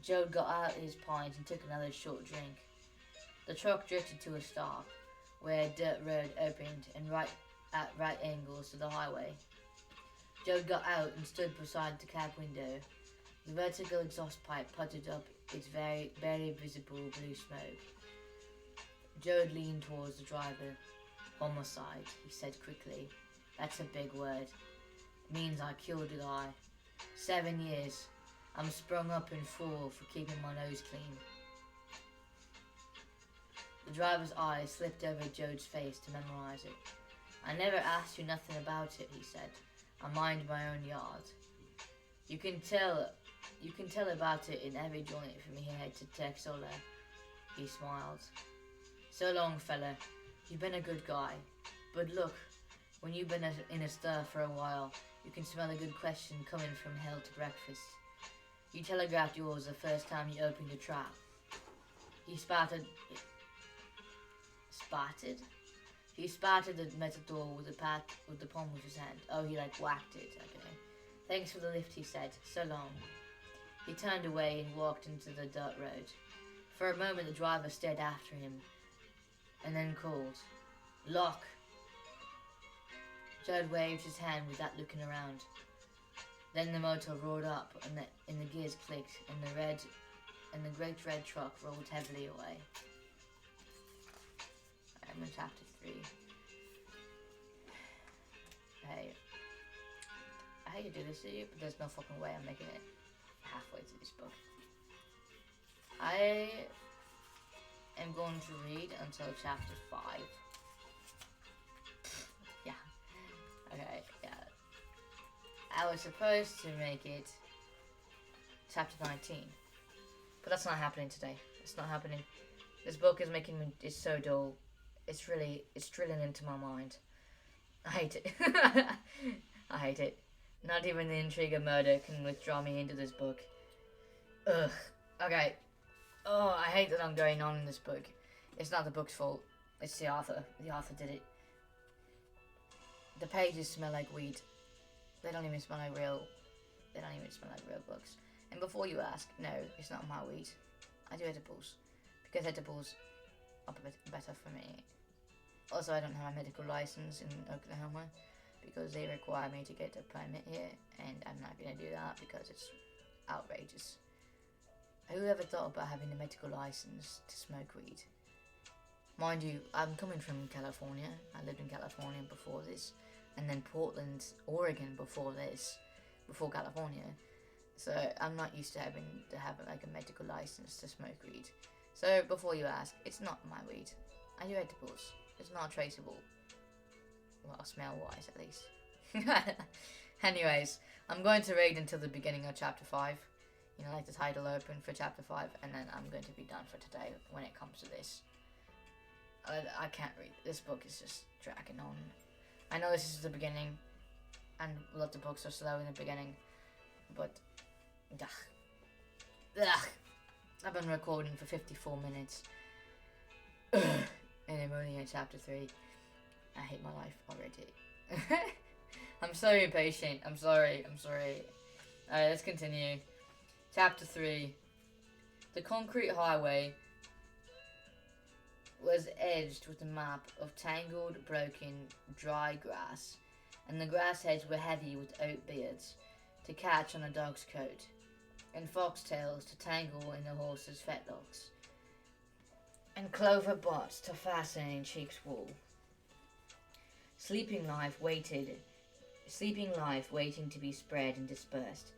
Joe got out his pint and took another short drink. The truck drifted to a stop, where a dirt road opened and at right angles to the highway. Joe got out and stood beside the cab window. The vertical exhaust pipe puttered up its barely visible blue smoke. Joe leaned towards the driver. Homicide, he said quickly. That's a big word. It means I killed a guy. 7 years. I'm sprung up in full for keeping my nose clean. The driver's eyes slipped over Joe's face to memorize it. I never asked you nothing about it, he said. I mind my own yard. You can tell about it in every joint from here to Texola. He smiled. So long, fella. You've been a good guy. But look, when you've been in a stir for a while, you can smell a good question coming from hell to breakfast. You telegraphed yours the first time you opened your trap. He spattered the metal door with the palm of his hand. Oh, he whacked it. Okay. Thanks for the lift, he said. So long. He turned away and walked into the dirt road. For a moment, the driver stared after him, and then called, "Lock!" Judd waved his hand without looking around. Then the motor roared up, and the gears clicked, and the great red truck rolled heavily away. I'm in chapter 3. Hey, I hate to do this to you, but there's no fucking way I'm making it halfway through this book. I am going to read until chapter 5. Yeah. Okay, yeah. I was supposed to make it chapter 19. But that's not happening today. It's not happening. This book is making me, it's so dull. It's drilling into my mind. I hate it. I hate it. Not even the intrigue of murder can withdraw me into this book. Ugh. Okay. Oh, I hate that I'm going on in this book. It's not the book's fault. It's the author. The author did it. The pages smell like weed. They don't even smell like real books. And before you ask, no, it's not my weed. I do edibles. Because edibles are better for me. Also, I don't have a medical license in Oklahoma because they require me to get a permit here, and I'm not going to do that because it's outrageous. Who ever thought about having a medical license to smoke weed? Mind you, I'm coming from California. I lived in California before this, and then Portland, Oregon before this, before California. So I'm not used to having a medical license to smoke weed. So before you ask, it's not my weed. I do edibles. It's not traceable. Well, smell-wise, at least. Anyways, I'm going to read until the beginning of chapter 5. You know, like the title open for chapter 5, and then I'm going to be done for today when it comes to this. I can't read. This book is just dragging on. I know this is the beginning, and a lot of books are slow in the beginning, but... I've been recording for 54 minutes. And I'm only in chapter 3. I hate my life already. I'm so impatient. I'm sorry. Alright, let's continue. Chapter 3. The concrete highway was edged with a map of tangled, broken, dry grass, and the grass heads were heavy with oat beards to catch on a dog's coat. and foxtails to tangle in the horse's fetlocks, and clover butts to fasten in cheek's wool. Sleeping life waiting to be spread and dispersed,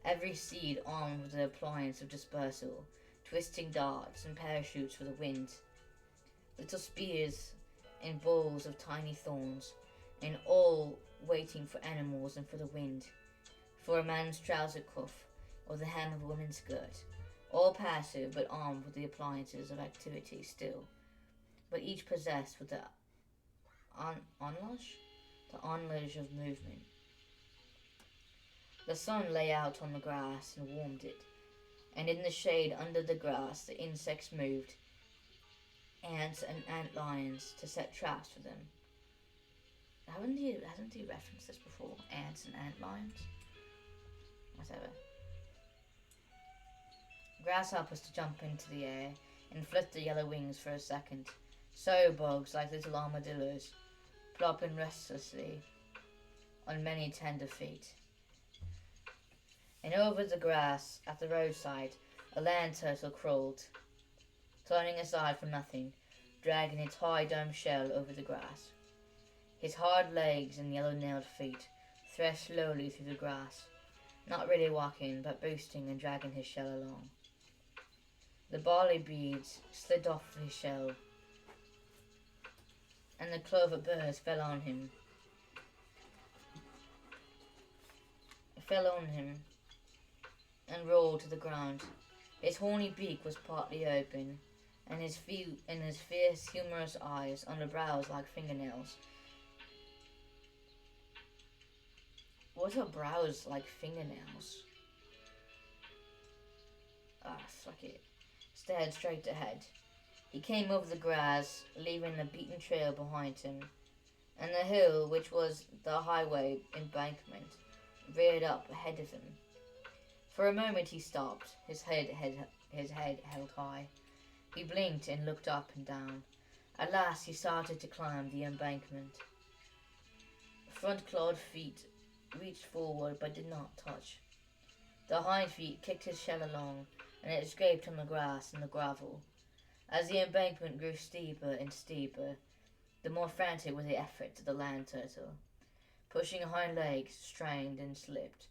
every seed armed with the appliance of dispersal, twisting darts and parachutes for the wind, little spears and balls of tiny thorns, and all waiting for animals and for the wind, for a man's trouser cuff or the hem of a woman's skirt, all passive but armed with the appliances of activity still, but each possessed with the onlage of movement. The sun lay out on the grass and warmed it, and in the shade under the grass the insects moved, ants and ant lions, to set traps for them. Hasn't he referenced this before? Ants and ant lions? Whatever. Grasshoppers to jump into the air and flit their yellow wings for a second. So bugs, like little armadillos, plopping restlessly on many tender feet. And over the grass at the roadside, a land turtle crawled, turning aside for nothing, dragging its high domed shell over the grass. His hard legs and yellow-nailed feet threshed slowly through the grass, not really walking, but boosting and dragging his shell along. The barley beads slid off his shell, and the clover burrs fell on him, and rolled to the ground. His horny beak was partly open, and his fierce, humorous eyes on the brows like fingernails. What are brows like fingernails? Fuck it. Stared straight ahead. He came over the grass, leaving a beaten trail behind him, and the hill, which was the highway embankment, reared up ahead of him. For a moment he stopped, his head held high. He blinked and looked up and down. At last he started to climb the embankment. Front clawed feet reached forward but did not touch. The hind feet kicked his shell along, and it scraped on the grass and the gravel. As the embankment grew steeper and steeper, the more frantic was the effort of the land turtle. Pushing hind legs strained and slipped,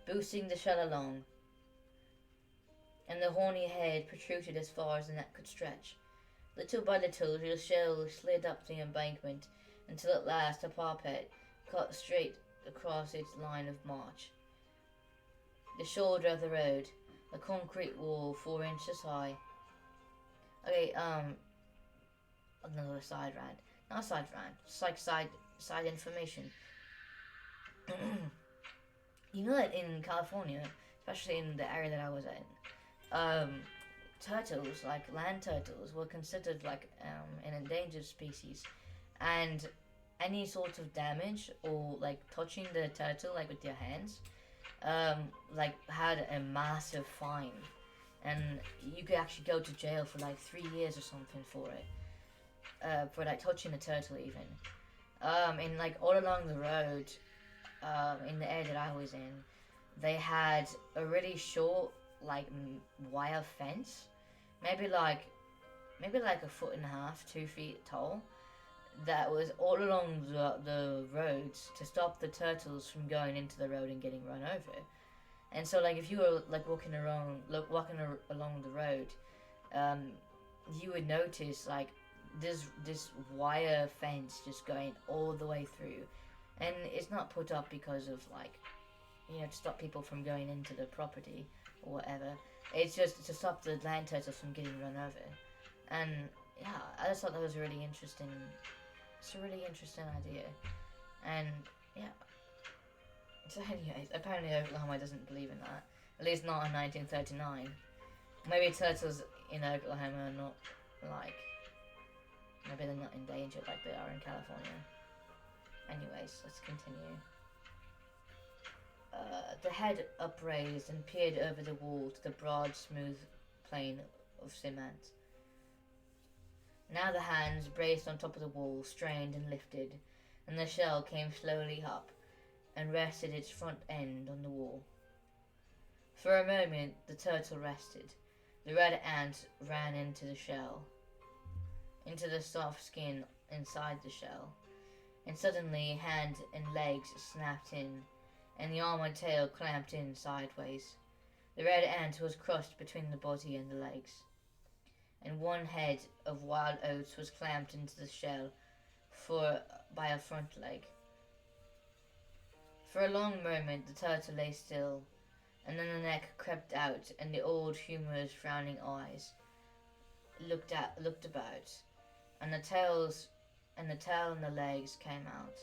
boosting the shell along, and the horny head protruded as far as the neck could stretch. Little by little, the shell slid up the embankment until at last a parapet cut straight across its line of march. The shoulder of the road, a concrete wall 4 inches high. Okay, another side rant. Not side rant, just like side information. You know that in California, especially in the area that I was in, turtles, like land turtles, were considered like an endangered species, and any sort of damage or like touching the turtle like with your hands, like had a massive fine, and you could actually go to jail for like 3 years or something for it, for like touching a turtle even. And like all along the road, in the area that I was in, they had a really short like wire fence, maybe like 1.5 foot, 2 feet tall, that was all along the roads to stop the turtles from going into the road and getting run over. And so like if you were like walking along the road, you would notice like this wire fence just going all the way through, and it's not put up because of like, you know, to stop people from going into the property or whatever. It's just to stop the land turtles from getting run over. And yeah, I just thought that was really interesting. It's a really interesting idea. And yeah. So anyways, apparently Oklahoma doesn't believe in that. At least not in 1939. Maybe turtles in Oklahoma are not like, maybe they're not endangered like they are in California. Anyways, let's continue. The head upraised and peered over the wall to the broad, smooth plain of cement. Now the hands, braced on top of the wall, strained and lifted, and the shell came slowly up, and rested its front end on the wall. For a moment the turtle rested. The red ant ran into the shell, into the soft skin inside the shell, and suddenly hand and legs snapped in, and the arm and tail clamped in sideways. The red ant was crushed between the body and the legs, and one head of wild oats was clamped into the shell by a front leg. For a long moment the turtle lay still, and then the neck crept out, and the old humorous frowning eyes looked about, and the tail and the legs came out.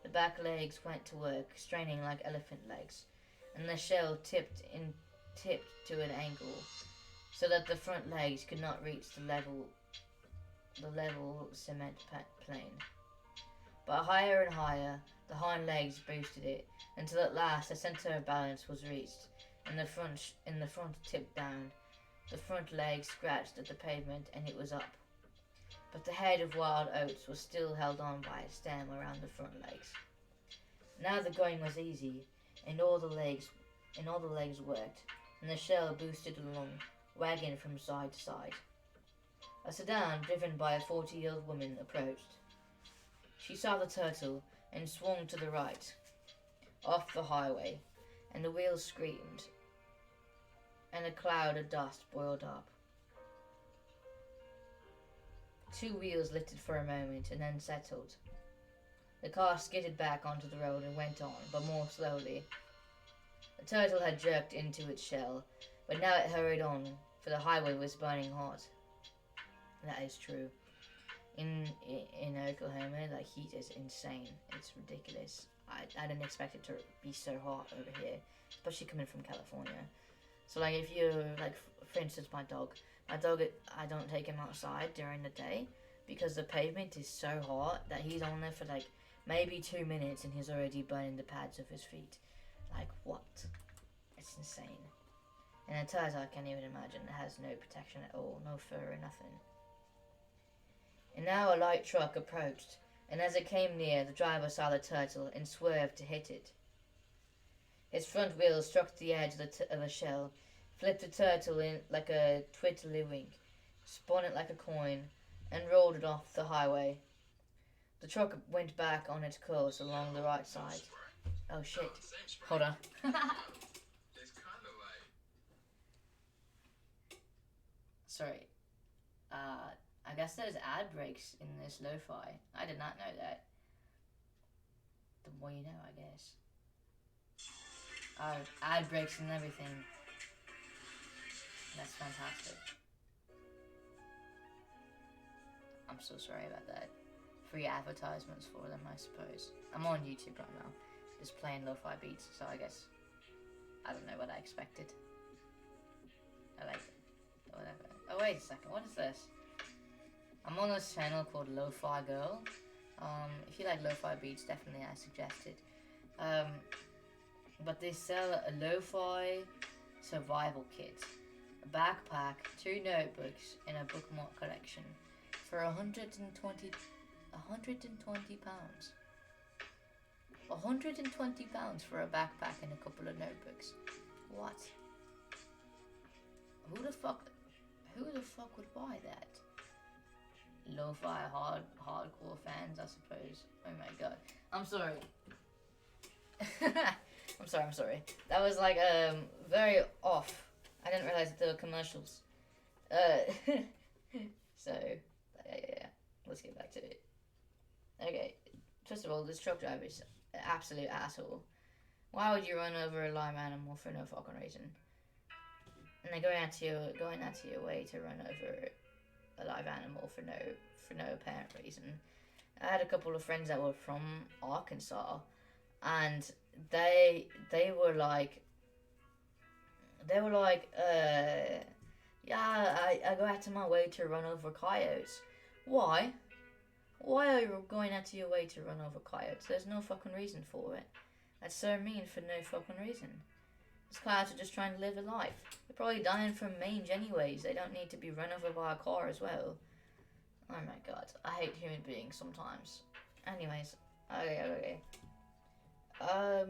The back legs went to work, straining like elephant legs, and the shell tipped to an angle, so that the front legs could not reach the level cement plane. But higher and higher, the hind legs boosted it, until at last the center of balance was reached, and the front tipped down. The front legs scratched at the pavement, and it was up. But the head of wild oats was still held on by a stem around the front legs. Now the going was easy, and all the legs worked, and the shell boosted along, wagging from side to side. A sedan driven by a 40-year-old woman approached. She saw the turtle and swung to the right, off the highway, and the wheels screamed, and a cloud of dust boiled up. 2 wheels lifted for a moment and then settled. The car skidded back onto the road and went on, but more slowly. The turtle had jerked into its shell, but now it hurried on, for the highway was burning hot. That is true. In Oklahoma, the heat is insane. It's ridiculous. I didn't expect it to be so hot over here, especially coming from California. So like if you like, for instance, my dog, I don't take him outside during the day because the pavement is so hot that he's on there for like maybe 2 minutes and he's already burning the pads of his feet. Like what? It's insane. And a turtle, I can't even imagine. It has no protection at all, no fur or nothing. And now a light truck approached, and as it came near, the driver saw the turtle and swerved to hit it. His front wheels struck the edge of the shell, flipped the turtle in like a twiddlywink, spun it like a coin, and rolled it off the highway. The truck went back on its course along the right side. Oh shit. Hold on. Sorry. I guess there's ad breaks in this lo-fi. I did not know that. The more you know, I guess. Ad breaks and everything. That's fantastic. I'm so sorry about that. Free advertisements for them, I suppose. I'm on YouTube right now, just playing lo-fi beats, so I guess I don't know what I expected. I like it. Whatever. Oh wait a second, what is this? I'm on this channel called Lo-Fi Girl. If you like lo-fi beats, definitely I suggest it. But they sell a lo-fi survival kit, a backpack, 2 notebooks, and a bookmark collection for 120 pounds. 120 pounds for a backpack and a couple of notebooks. What? Who the fuck would buy that? Lo-fi hardcore fans, I suppose. Oh my god. I'm sorry. I'm sorry. That was like very off. I didn't realize that there were commercials. So yeah. Let's get back to it. Okay. First of all, this truck driver is an absolute asshole. Why would you run over a live animal for no fucking reason? And they're going out of your way to run over a live animal for no apparent reason. I had a couple of friends that were from Arkansas, and they were like, yeah, I go out of my way to run over coyotes. Why? Why are you going out of your way to run over coyotes? There's no fucking reason for it. That's so mean for no fucking reason. These coyotes are just trying to live a life. They're probably dying from mange anyways. They don't need to be run over by a car as well. Oh my god, I hate human beings sometimes. Anyways, okay. The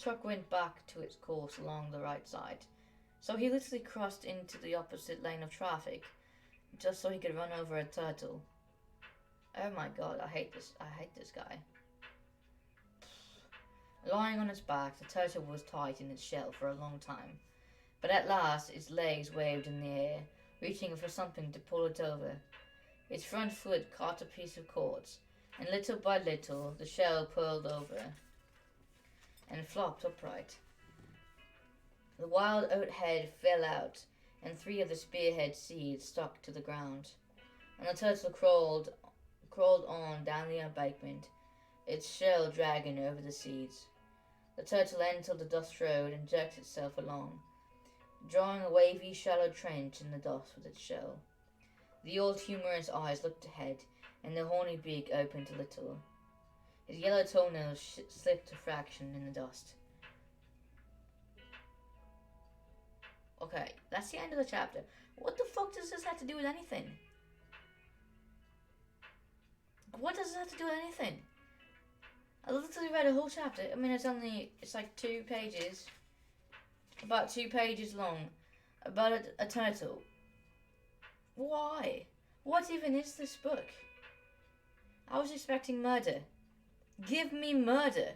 truck went back to its course along the right side. So he literally crossed into the opposite lane of traffic just so he could run over a turtle. Oh my god, I hate this guy. Lying on its back, the turtle was tight in its shell for a long time. But at last, its legs waved in the air, reaching for something to pull it over. Its front foot caught a piece of quartz, and little by little, the shell pulled over and flopped upright. The wild oat head fell out, and 3 of the spearhead seeds stuck to the ground. And the turtle crawled on down the embankment, its shell dragging over the seeds. The turtle entered the dust road and jerked itself along, drawing a wavy, shallow trench in the dust with its shell. The old humorous eyes looked ahead, and the horny beak opened a little. His yellow toenails slipped a fraction in the dust. Okay, that's the end of the chapter. What the fuck does this have to do with anything? What does this have to do with anything? I literally read a whole chapter. I mean, it's like 2 pages. About 2 pages long. About a turtle. Why? What even is this book? I was expecting murder. Give me murder.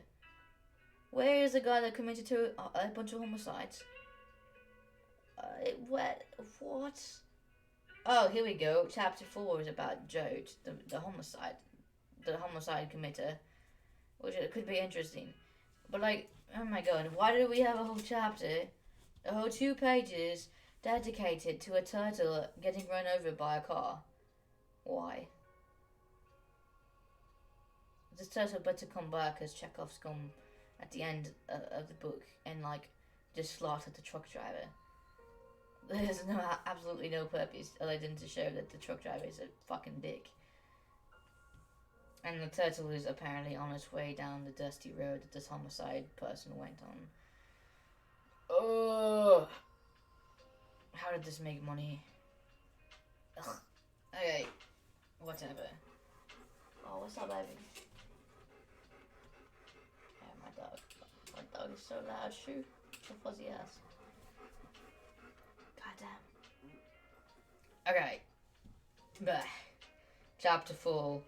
Where is the guy that committed to a bunch of homicides? What? Oh, here we go. Chapter 4 is about Jode, the homicide committer, which it could be interesting. But like, oh my god, why did we have a whole chapter, a whole 2 pages dedicated to a turtle getting run over by a car? Why? This turtle better come back as Chekhov's come at the end of the book and like just slaughter the truck driver. There's absolutely no purpose other than to show that the truck driver is a fucking dick. And the turtle is apparently on its way down the dusty road that this homicide person went on. Oh, how did this make money? Ugh. Okay, whatever. Oh, what's up, baby? Yeah, my dog is so loud. Shoo, the fuzzy ass. Goddamn. Okay. Bah. Chapter 4.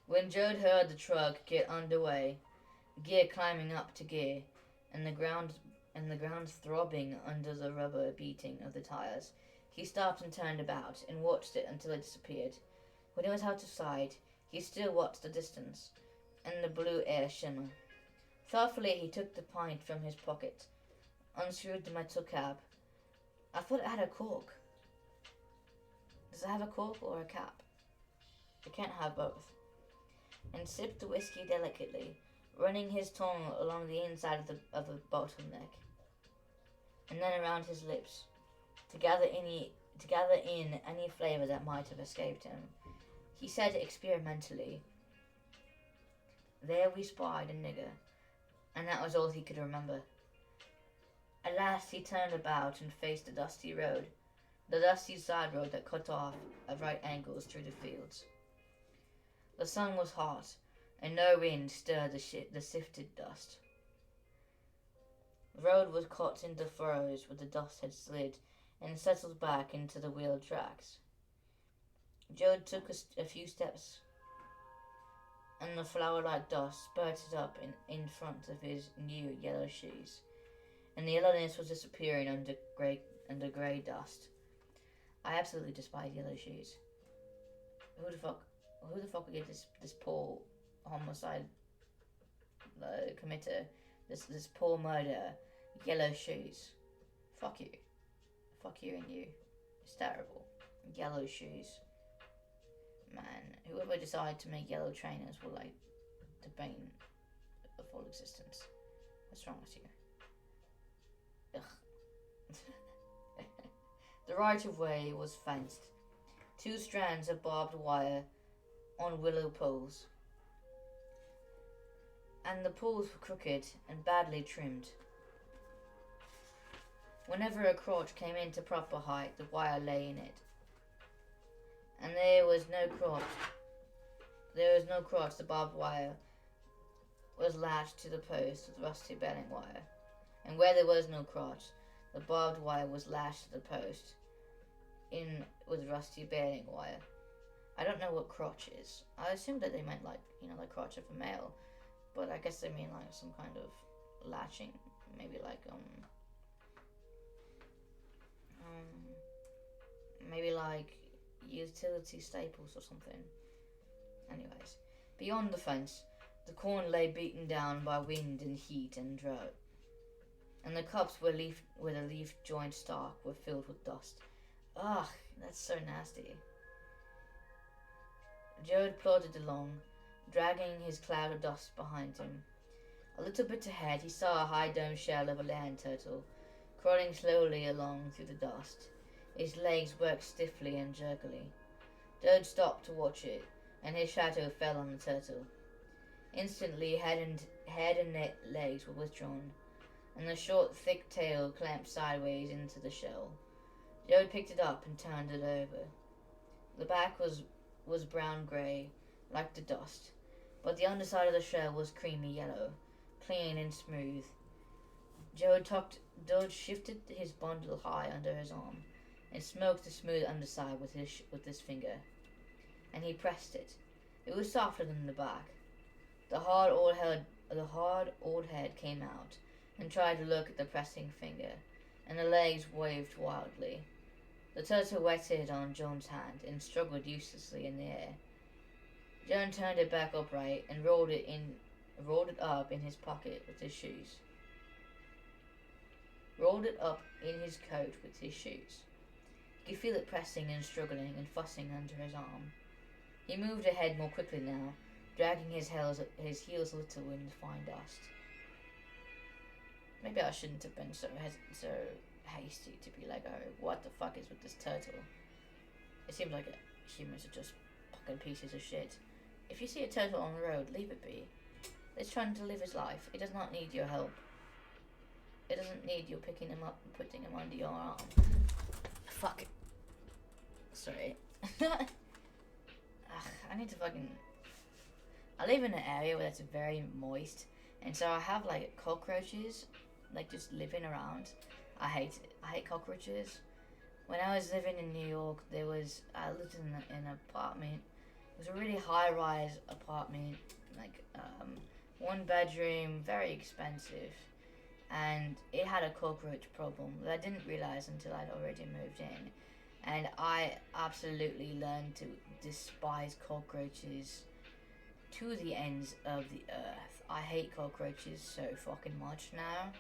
When Jode heard the truck get underway, gear climbing up to gear, and the ground throbbing under the rubber beating of the tires, he stopped and turned about and watched it until it disappeared. When it was out of sight, he still watched the distance and the blue air shimmer. Thoughtfully, he took the pint from his pocket, unscrewed the metal cap. I thought it had a cork. Does it have a cork or a cap? It can't have both. And sipped the whiskey delicately, running his tongue along the inside of the bottleneck, and then around his lips, to gather in any flavor that might have escaped him. He said experimentally, "There we spied a nigger," and that was all he could remember. At last he turned about and faced the dusty side road that cut off at right angles through the fields. The sun was hot, and no wind stirred the sifted dust. The road was cut into furrows where the dust had slid and settled back into the wheel tracks. Jode took a few steps, and the flour-like dust spurted up in front of his new yellow shoes, and the yellowness was disappearing under grey dust. I absolutely despise yellow shoes. Who the fuck would get this poor homicide committer, this poor murderer, yellow shoes? Fuck you and you. It's terrible. Yellow shoes. Man, whoever decided to make yellow trainers will like the bane of all existence. What's wrong with you? Ugh. The right-of-way was fenced. 2 strands of barbed wire on willow poles, and the poles were crooked and badly trimmed. Whenever a crotch came into proper height, the wire lay in it, and there was no crotch There was no crotch. The barbed wire was latched to the post with rusty baling wire. And where there was no crotch, the barbed wire was lashed to the post in with rusty baling wire. I don't know what crotch is. I assumed that they meant like, the crotch of a male. But I guess they mean like some kind of latching. Maybe like, maybe like utility staples or something. Anyways, beyond the fence, the corn lay beaten down by wind and heat and drought, and the cups where the leaf joint stalk were filled with dust. Ugh, that's so nasty. Jode plodded along, dragging his cloud of dust behind him. A little bit ahead, he saw a high-domed shell of a land turtle, crawling slowly along through the dust. Its legs worked stiffly and jerkily. Jode stopped to watch it, and his shadow fell on the turtle. Instantly, head and legs were withdrawn, and the short, thick tail clamped sideways into the shell. Jode picked it up and turned it over. The back was brown-grey, like the dust, but the underside of the shell was creamy yellow, clean and smooth. Jode shifted his bundle high under his arm, and smoked the smooth underside with his finger. And he pressed it. It was softer than the back. The hard old head came out, and tried to look at the pressing finger, and the legs waved wildly. The turtle wetted on Joan's hand and struggled uselessly in the air. Joan turned it back upright and rolled it up in his pocket with his shoes. Rolled it up in his coat with his shoes. He could feel it pressing and struggling and fussing under his arm. He moved ahead more quickly now, dragging his heels a little in the fine dust. Maybe I shouldn't have been so hasty to be like, oh, what the fuck is with this turtle? It seems like humans are just fucking pieces of shit. If you see a turtle on the road, leave it be. It's trying to live its life. It does not need your help. It doesn't need you picking him up and putting him under your arm. Fuck. Sorry. I need to fucking... I live in an area where it's very moist, and so I have like cockroaches, like just living around. I hate cockroaches. When I was living in New York, I lived in an apartment. It was a really high-rise apartment, like 1 bedroom, very expensive, and it had a cockroach problem that I didn't realize until I'd already moved in. And I absolutely learned to despise cockroaches to the ends of the earth. I hate cockroaches so fucking much now.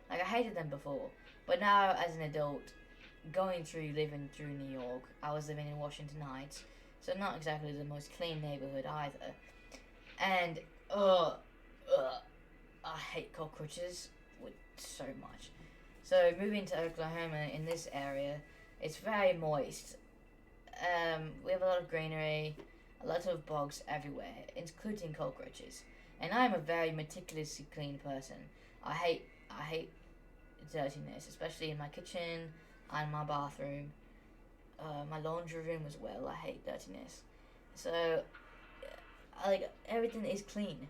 Like, I hated them before, but now as an adult, living through New York, I was living in Washington Heights, so not exactly the most clean neighborhood either. And, I hate cockroaches so much. So moving to Oklahoma in this area, it's very moist. We have a lot of greenery, a lot of bugs everywhere, including cockroaches. And I'm a very meticulously clean person. I hate dirtiness, especially in my kitchen and my bathroom, my laundry room as well. I hate dirtiness. So, everything is clean,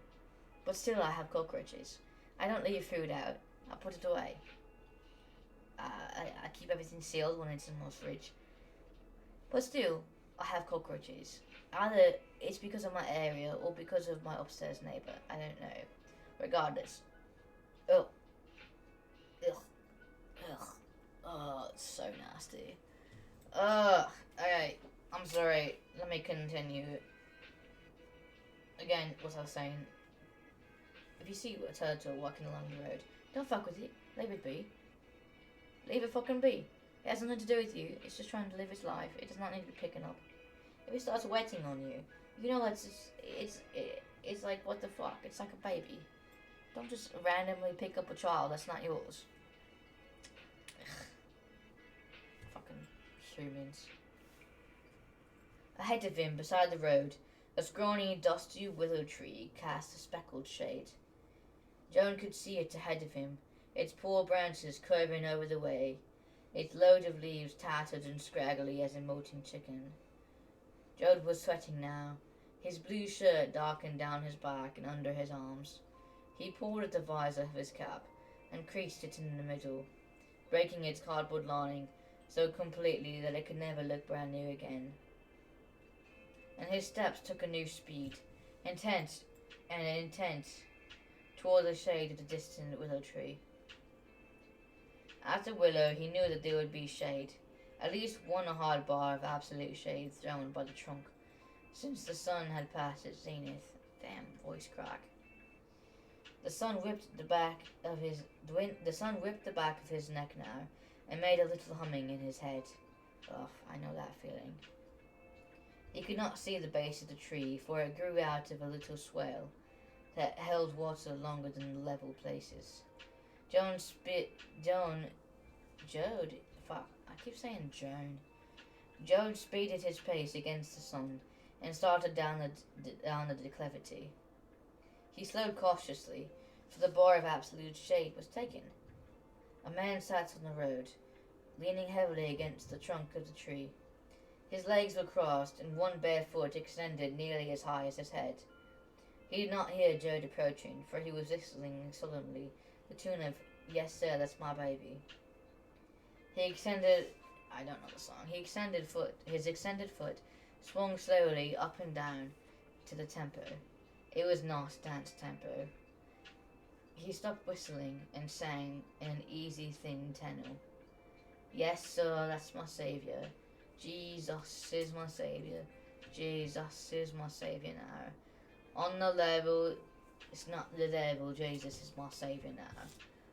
but still I have cockroaches. I don't leave food out. I put it away. I keep everything sealed when it's in my fridge. But still, I have cockroaches. Either it's because of my area or because of my upstairs neighbor. I don't know. Regardless. Ugh. Ugh. Ugh. Oh, it's so nasty. Ugh. Alright. I'm sorry. Let me continue. Again, what I was saying. If you see a turtle walking along the road, don't fuck with it. Leave it be. Leave it fucking be. It has nothing to do with you. It's just trying to live its life. It does not need to be picking up. If it starts wetting on you, you know that's just, it's like, what the fuck? It's like a baby. Don't just randomly pick up a child that's not yours. Ugh. Fucking humans. Ahead of him, beside the road, a scrawny, dusty willow tree cast a speckled shade. Joan could see it ahead of him, its poor branches curving over the way, its load of leaves tattered and scraggly as a molting chicken. Joan was sweating now, His blue shirt darkened down his back and under his arms. He pulled at the visor of his cap and creased it in the middle, breaking its cardboard lining so completely that it could never look brand new again. And his steps took a new speed, intense toward the shade of the distant willow tree. At the willow, he knew that there would be shade, at least one hard bar of absolute shade thrown by the trunk, since the sun had passed its zenith. Damn, voice crack. The sun whipped the back of his neck now, and made a little humming in his head. Ugh, I know that feeling. He could not see the base of the tree, for it grew out of a little swale that held water longer than the level places. Jode, fuck, I keep saying Joan. Jode speeded his pace against the sun and started down the declivity. He slowed cautiously, for the bar of absolute shade was taken. A man sat on the road, leaning heavily against the trunk of the tree. His legs were crossed, and one bare foot extended nearly as high as his head. He did not hear Jode approaching, for he was whistling solemnly the tune of "Yes, Sir, That's My Baby." His extended foot swung slowly up and down to the tempo. It was not dance tempo. He stopped whistling and sang in an easy, thin tenor. "Yes, sir, that's my Saviour. Jesus is my Saviour. Jesus is my Saviour now. On the level, it's not the devil. Jesus is my Saviour now."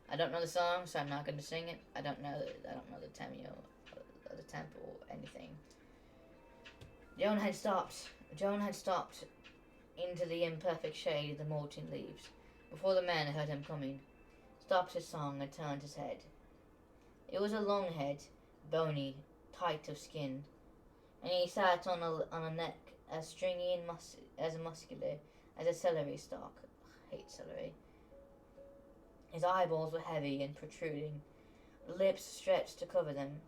I don't know the song, so I'm not going to sing it. I don't know the tempo or anything. Joan had stopped into the imperfect shade of the molten leaves before the man heard him coming, stopped his song and turned his head. It was a long head, bony, tight of skin, and he sat on a neck as stringy and muscular as a celery stalk. I hate celery. His eyeballs were heavy and protruding, the lips stretched to cover them,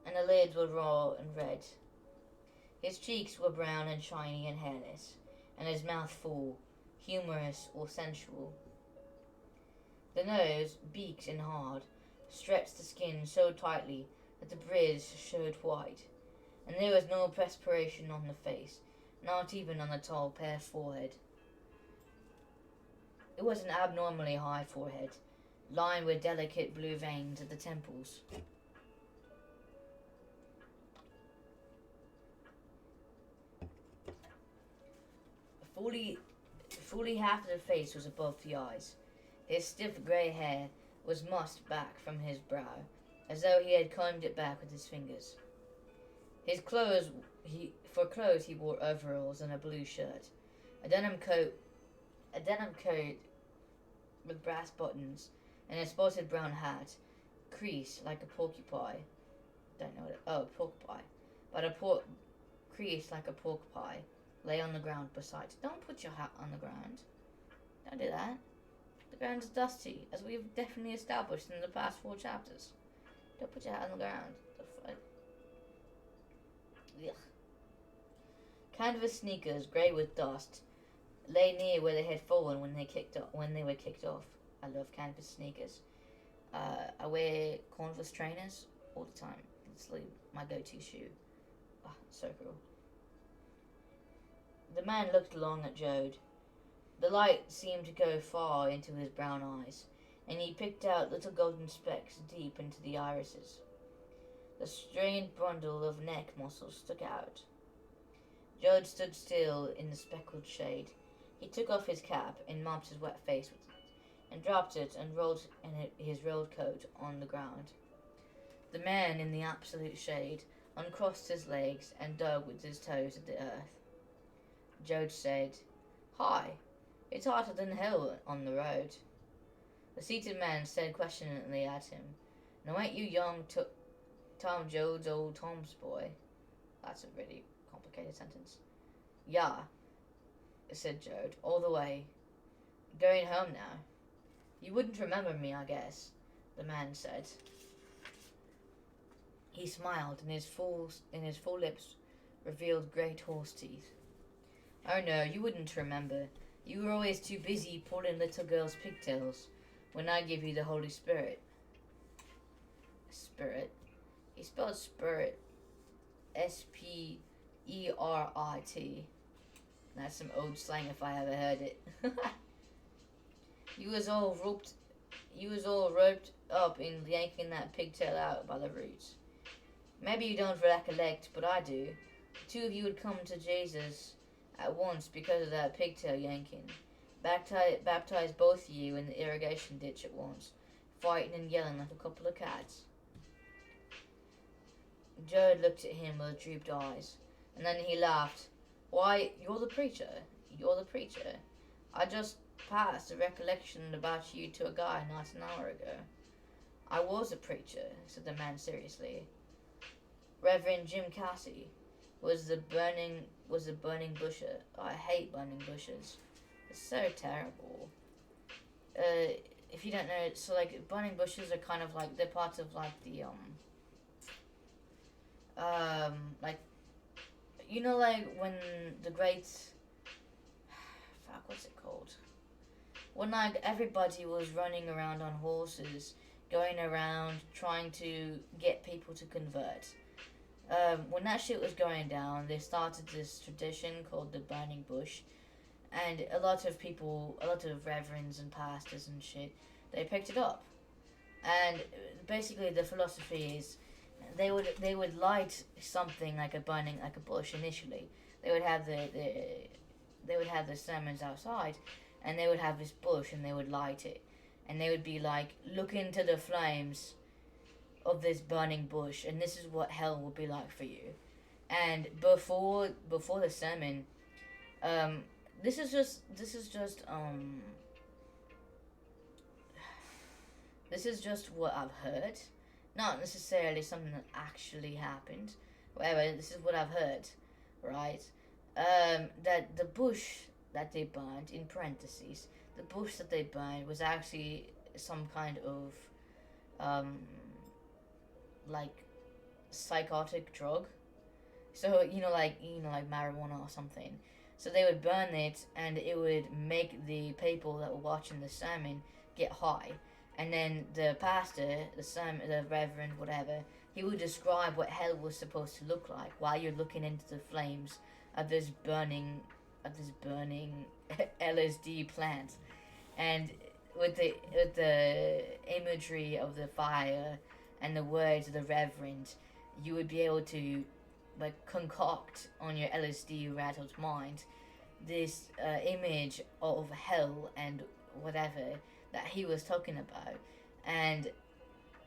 and the lids were raw and red. His cheeks were brown and shiny and hairless, and his mouth full, humorous or sensual. The nose, beaked and hard, stretched the skin so tightly that the bridge showed white, and there was no perspiration on the face, not even on the tall, pale forehead. It was an abnormally high forehead, lined with delicate blue veins at the temples. Fully half of the face was above the eyes. His stiff grey hair was mussed back from his brow, as though he had combed it back with his fingers. For clothes he wore overalls and a blue shirt, a denim coat with brass buttons, and a spotted brown hat, creased like a porcupine. Creased like a pork pie, lay on the ground beside. Don't put your hat on the ground. Don't do that. The ground is dusty, as we've definitely established in the past 4 chapters. Don't put your hat on the ground. Ugh. Canvas sneakers, grey with dust, lay near where they had fallen when they were kicked off. I love canvas sneakers. I wear Converse trainers all the time. It's like my go-to shoe. Ah, so cool. The man looked long at Jode. The light seemed to go far into his brown eyes, and he picked out little golden specks deep into the irises. The strained bundle of neck muscles stuck out. Jode stood still in the speckled shade. He took off his cap and mopped his wet face with it, and dropped it and rolled his rolled coat on the ground. The man in the absolute shade uncrossed his legs and dug with his toes at the earth. Jode said, "Hi, it's hotter than hell on the road." The seated man stared questioningly at him. "Now ain't you young Tom Jode's old Tom's boy?" That's a really complicated sentence. "Yeah," said Jode, "all the way. Going home now. You wouldn't remember me, I guess," the man said. He smiled, and his full lips revealed great horse teeth. Oh no, you wouldn't remember. You were always too busy pulling little girls' pigtails when I give you the Holy Spirit. Spirit? He spelled spirit. Sperit. That's some old slang if I ever heard it. You was all roped up in yanking that pigtail out by the roots. Maybe you don't recollect, but I do. The two of you would come to Jesus at once because of that pigtail yanking. Baptized both of you in the irrigation ditch at once, fighting and yelling like a couple of cats. Jared looked at him with drooped eyes, and then he laughed. Why, you're the preacher. You're the preacher. I just passed a recollection about you to a guy not an hour ago. I was a preacher, said the man seriously. Reverend Jim Cassie was the burning busher. I hate burning bushes. It's so terrible. If you don't know, so like burning bushes are kind of like they're parts of like the like you know like when the great fuck what's it called? When like everybody was running around on horses, going around trying to get people to convert. When that shit was going down, they started this tradition called the burning bush, and a lot of reverends and pastors and shit, they picked it up, and basically the philosophy is, they would light something like a bush initially. They would have the sermons outside, and they would have this bush and they would light it, and they would be like, look into the flames of this burning bush, and this is what hell will be like for you. And before the sermon, this is just what I've heard, not necessarily something that actually happened. However, this is what I've heard, right? That the bush that they burned, in parentheses, the bush that they burned was actually some kind of like psychotic drug. So like marijuana or something. So they would burn it, and it would make the people that were watching the sermon get high. And then the pastor, the reverend, whatever, he would describe what hell was supposed to look like while you're looking into the flames of this burning LSD plant. And with the imagery of the fire and the words of the reverend, you would be able to like concoct on your LSD rattled mind this image of hell and whatever that he was talking about. And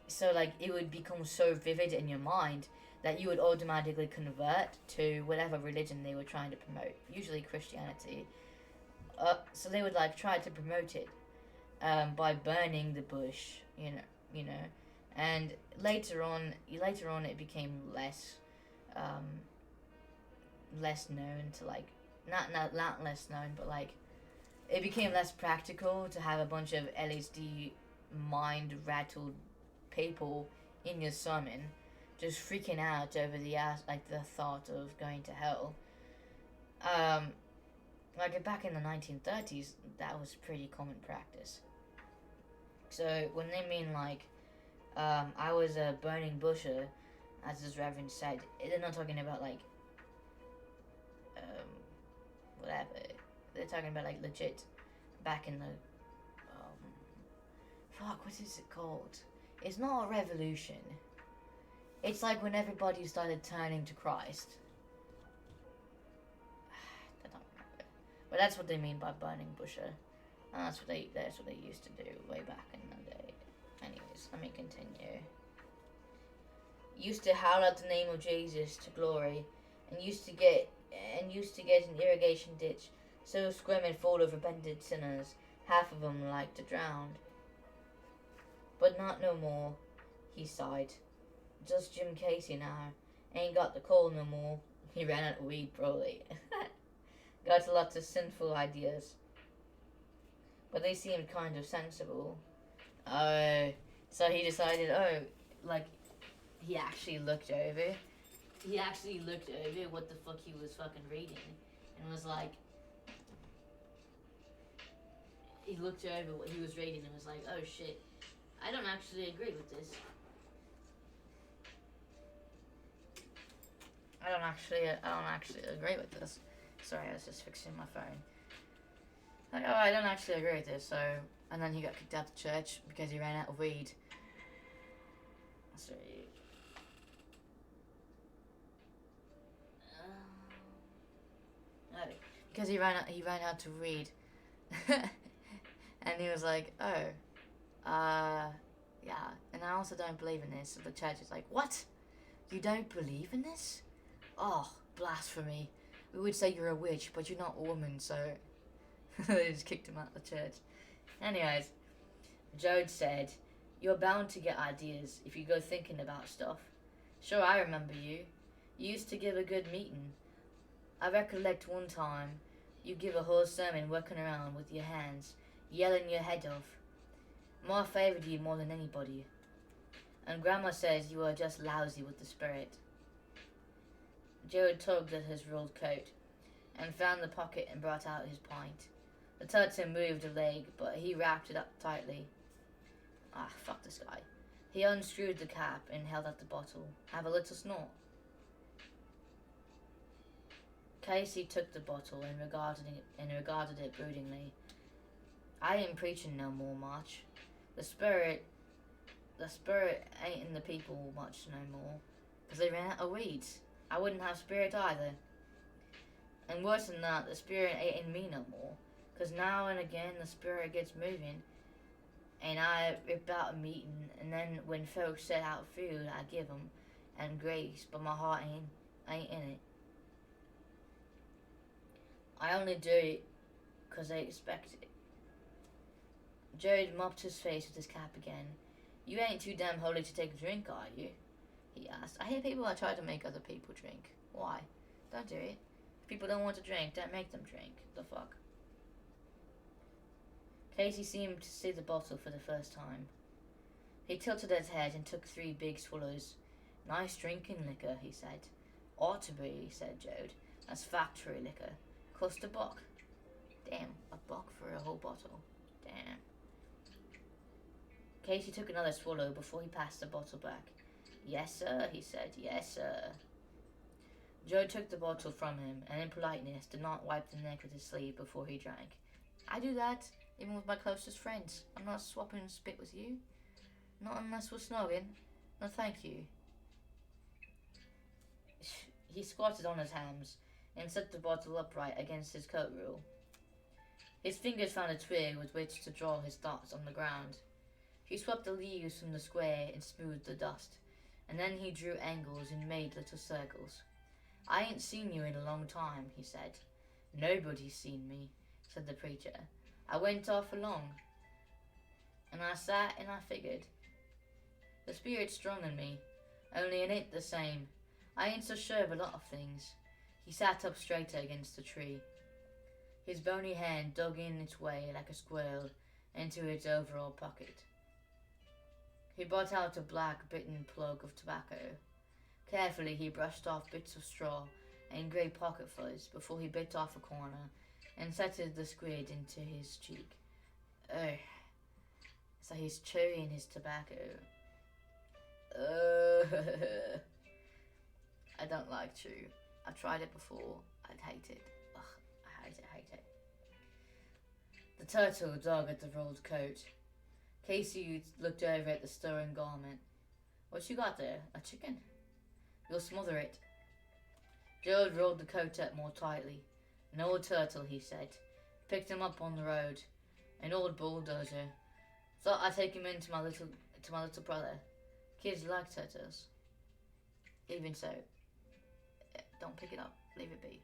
so like it would become so vivid in your mind that you would automatically convert to whatever religion they were trying to promote, usually Christianity. So they would like try to promote it by burning the bush, you know, and later on it became less known to like not less known, but like it became less practical to have a bunch of LSD mind rattled people in your sermon just freaking out over the thought of going to hell. Like back in the 1930s, that was pretty common practice. So when they mean like I was a burning busher, as this reverend said, they're not talking about like whatever. They're talking about like legit back in the fuck, what is it called? It's not a revolution. It's like when everybody started turning to Christ. I don't remember. But that's what they mean by burning busher. And that's what they used to do way back in the day. Anyways, let me continue. Used to howl out the name of Jesus to glory, and used to get an irrigation ditch so swimming full of repentant sinners, half of them like to drown. But not no more, he sighed. Just Jim Casey now. Ain't got the cold no more. He ran out of weed, probably. Got lots of sinful ideas. But they seemed kind of sensible. So he decided, like, he actually looked over what the fuck he was fucking reading. And was like, he looked over what he was reading and was like, oh shit, I don't actually agree with this. I don't actually agree with this. Sorry, I was just fixing my phone. Like, oh, I don't actually agree with this, so... And then he got kicked out of church because he ran out of weed. So... because he ran out to read. And he was like, oh, yeah, and I also don't believe in this. So the church is like, what? You don't believe in this? Oh, blasphemy. We would say you're a witch, but you're not a woman, so... They just kicked him out of the church. Anyways, Jode said, you're bound to get ideas if you go thinking about stuff. Sure, I remember you. You used to give a good meeting. I recollect one time you give a whole sermon working around with your hands, yelling your head off. Ma favoured you more than anybody. And Grandma says you are just lousy with the spirit. Joe tugged at his rolled coat and found the pocket and brought out his pint. The turtle moved a leg, but he wrapped it up tightly. Ah, fuck this guy. He unscrewed the cap and held out the bottle. Have a little snort. Casey took the bottle and regarded it broodingly. I ain't preaching no more, March. The spirit ain't in the people much no more, 'cause they ran out of weeds. I wouldn't have spirit either. And worse than that, the spirit ain't in me no more, 'cause now and again the spirit gets moving, and I rip out a meeting, and then when folks set out food, I give 'em, and grace, but my heart ain't in it. I only do it 'cause they expect it. Jared mopped his face with his cap again. You ain't too damn holy to take a drink, are you? He asked. I hate people that try to make other people drink. Why? Don't do it. If people don't want to drink, don't make them drink. The fuck? Casey seemed to see the bottle for the first time. He tilted his head and took 3 big swallows. Nice drinking liquor, he said. Ought to be, said Jode. That's factory liquor. Cost $1. Damn, $1 for a whole bottle. Damn. Casey took another swallow before he passed the bottle back. Yes, sir, he said. Yes, sir. Joe took the bottle from him, and in politeness did not wipe the neck with his sleeve before he drank. I do that, even with my closest friends. I'm not swapping spit with you. Not unless we're snogging. No, thank you. He squatted on his hams and set the bottle upright against his coat rule. His fingers found a twig with which to draw his thoughts on the ground. He swept the leaves from the square and smoothed the dust, and then he drew angles and made little circles. I ain't seen you in a long time, he said. Nobody's seen me, said the preacher. I went off along, and I sat and I figured. The spirit's strong in me, only it ain't the same. I ain't so sure of a lot of things. He sat up straighter against the tree. His bony hand dug in its way like a squirrel into its overall pocket. He brought out a black bitten plug of tobacco. Carefully he brushed off bits of straw and grey pocket fuzz before he bit off a corner and settled the squid into his cheek. Ugh. So he's chewing his tobacco. Ugh. I don't like chew. I've tried it before. I'd hate it. Ugh, I hate it. The turtle dug at the rolled coat. Casey looked over at the stirring garment. What you got there? A chicken? You'll smother it. Gerald rolled the coat up more tightly. An old turtle, he said. Picked him up on the road. An old bulldozer. Thought I'd take him in to my little brother. Kids like turtles. Even so, don't pick it up. Leave it be.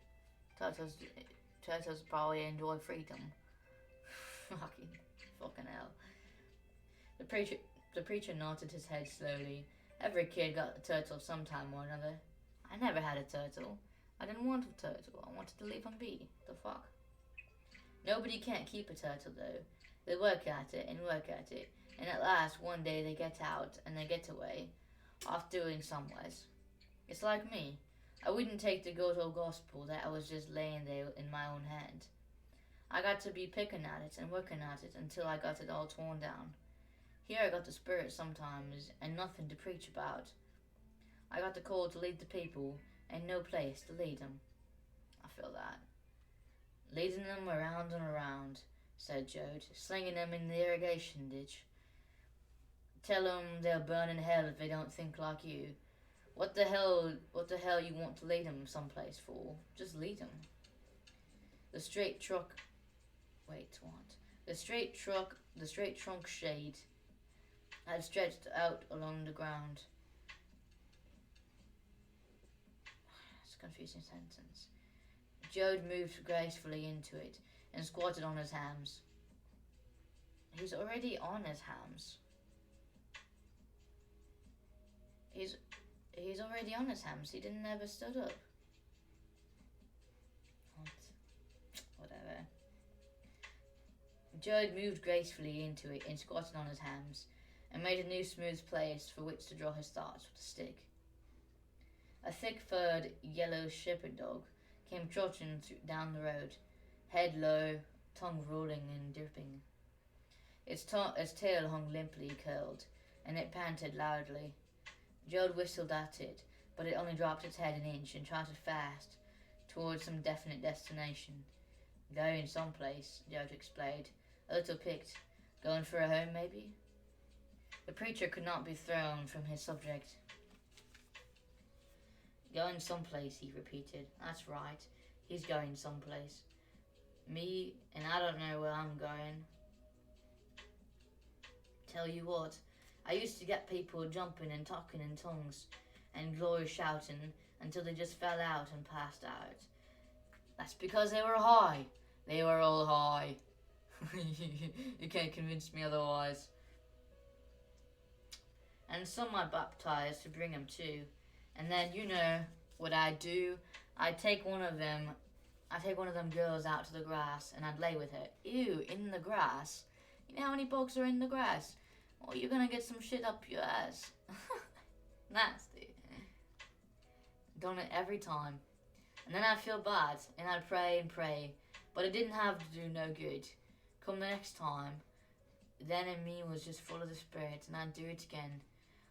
Turtles probably enjoy freedom. Fucking hell. The preacher nodded his head slowly. Every kid got a turtle sometime or another. I never had a turtle. I didn't want a turtle. I wanted to leave him be. The fuck? Nobody can't keep a turtle though. They work at it, and at last one day they get out and they get away, off doing somewheres. It's like me. I wouldn't take the good old gospel that I was just laying there in my own hand. I got to be picking at it and working at it until I got it all torn down. Here I got the spirit sometimes and nothing to preach about. I got the call to lead the people and no place to lead them. I feel that. Leading them around and around, said Jode, slinging them in the irrigation ditch. Tell them they'll burn in hell if they don't think like you. What the hell you want to lead them someplace for? Just lead them. The straight trunk shade had stretched out along the ground. It's a confusing sentence. Jode moved gracefully into it and squatted on his hams. He's already on his hams. He's already on his hams. He didn't ever stood up. Whatever. Jode moved gracefully into it and squatted on his hams and made a new smooth place for which to draw his thoughts with a stick. A thick-furred yellow shepherd dog came trotting down the road, head low, tongue rolling and dripping. Its tail hung limply curled, and it panted loudly. Jode whistled at it, but it only dropped its head an inch and trotted fast towards some definite destination. Going someplace, Jode explained, a little piqued. Going for a home, maybe? The preacher could not be thrown from his subject. Going someplace, he repeated. That's right. He's going someplace. Me, and I don't know where I'm going. Tell you what, I used to get people jumping and talking in tongues and glory shouting until they just fell out and passed out. That's because they were high. They were all high. You can't convince me otherwise. And some I baptized to bring them to. And then, you know what I'd do? I'd take one of them girls out to the grass and I'd lay with her. Ew, in the grass? You know how many bugs are in the grass? Well, you're gonna get some shit up your ass. Nasty. Done it every time. And then I'd feel bad and I'd pray and pray. But it didn't have to do no good. Come the next time, then in me was just full of the spirit and I'd do it again.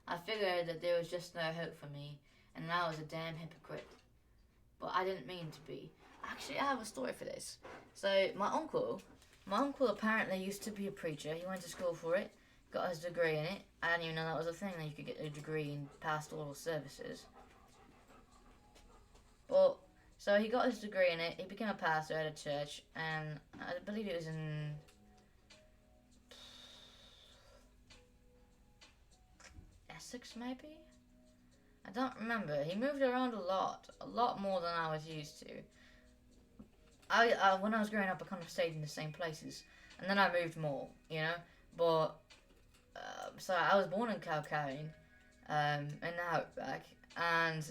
I figured that there was just no hope for me and I was a damn hypocrite. But I didn't mean to be. Actually, I have a story for this. So, my uncle apparently used to be a preacher. He went to school for it, got his degree in it. I didn't even know that was a thing, that you could get a degree in pastoral services. But, so he got his degree in it, he became a pastor at a church, and I believe it was in Essex, maybe? I don't remember. He moved around a lot more than I was used to. When I was growing up, I kind of stayed in the same places, and then I moved more, you know. But so I was born in Calcane, in the Outback, and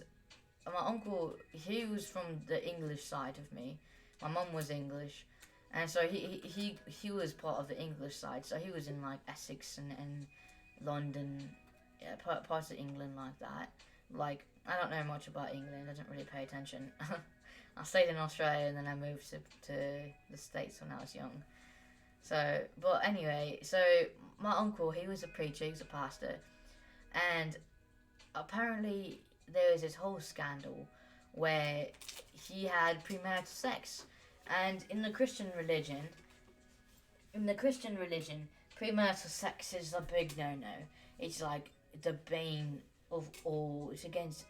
my uncle, he was from the English side of me. My mum was English, and so he was part of the English side. So he was in like Essex and London, yeah, parts of England like that. Like, I don't know much about England. I didn't really pay attention. I stayed in Australia and then I moved to the States when I was young. So, but anyway, so my uncle, he was a preacher, he was a pastor, and apparently there was this whole scandal where he had premarital sex. And in the Christian religion, premarital sex is a big no-no. It's like the bane of all. It's against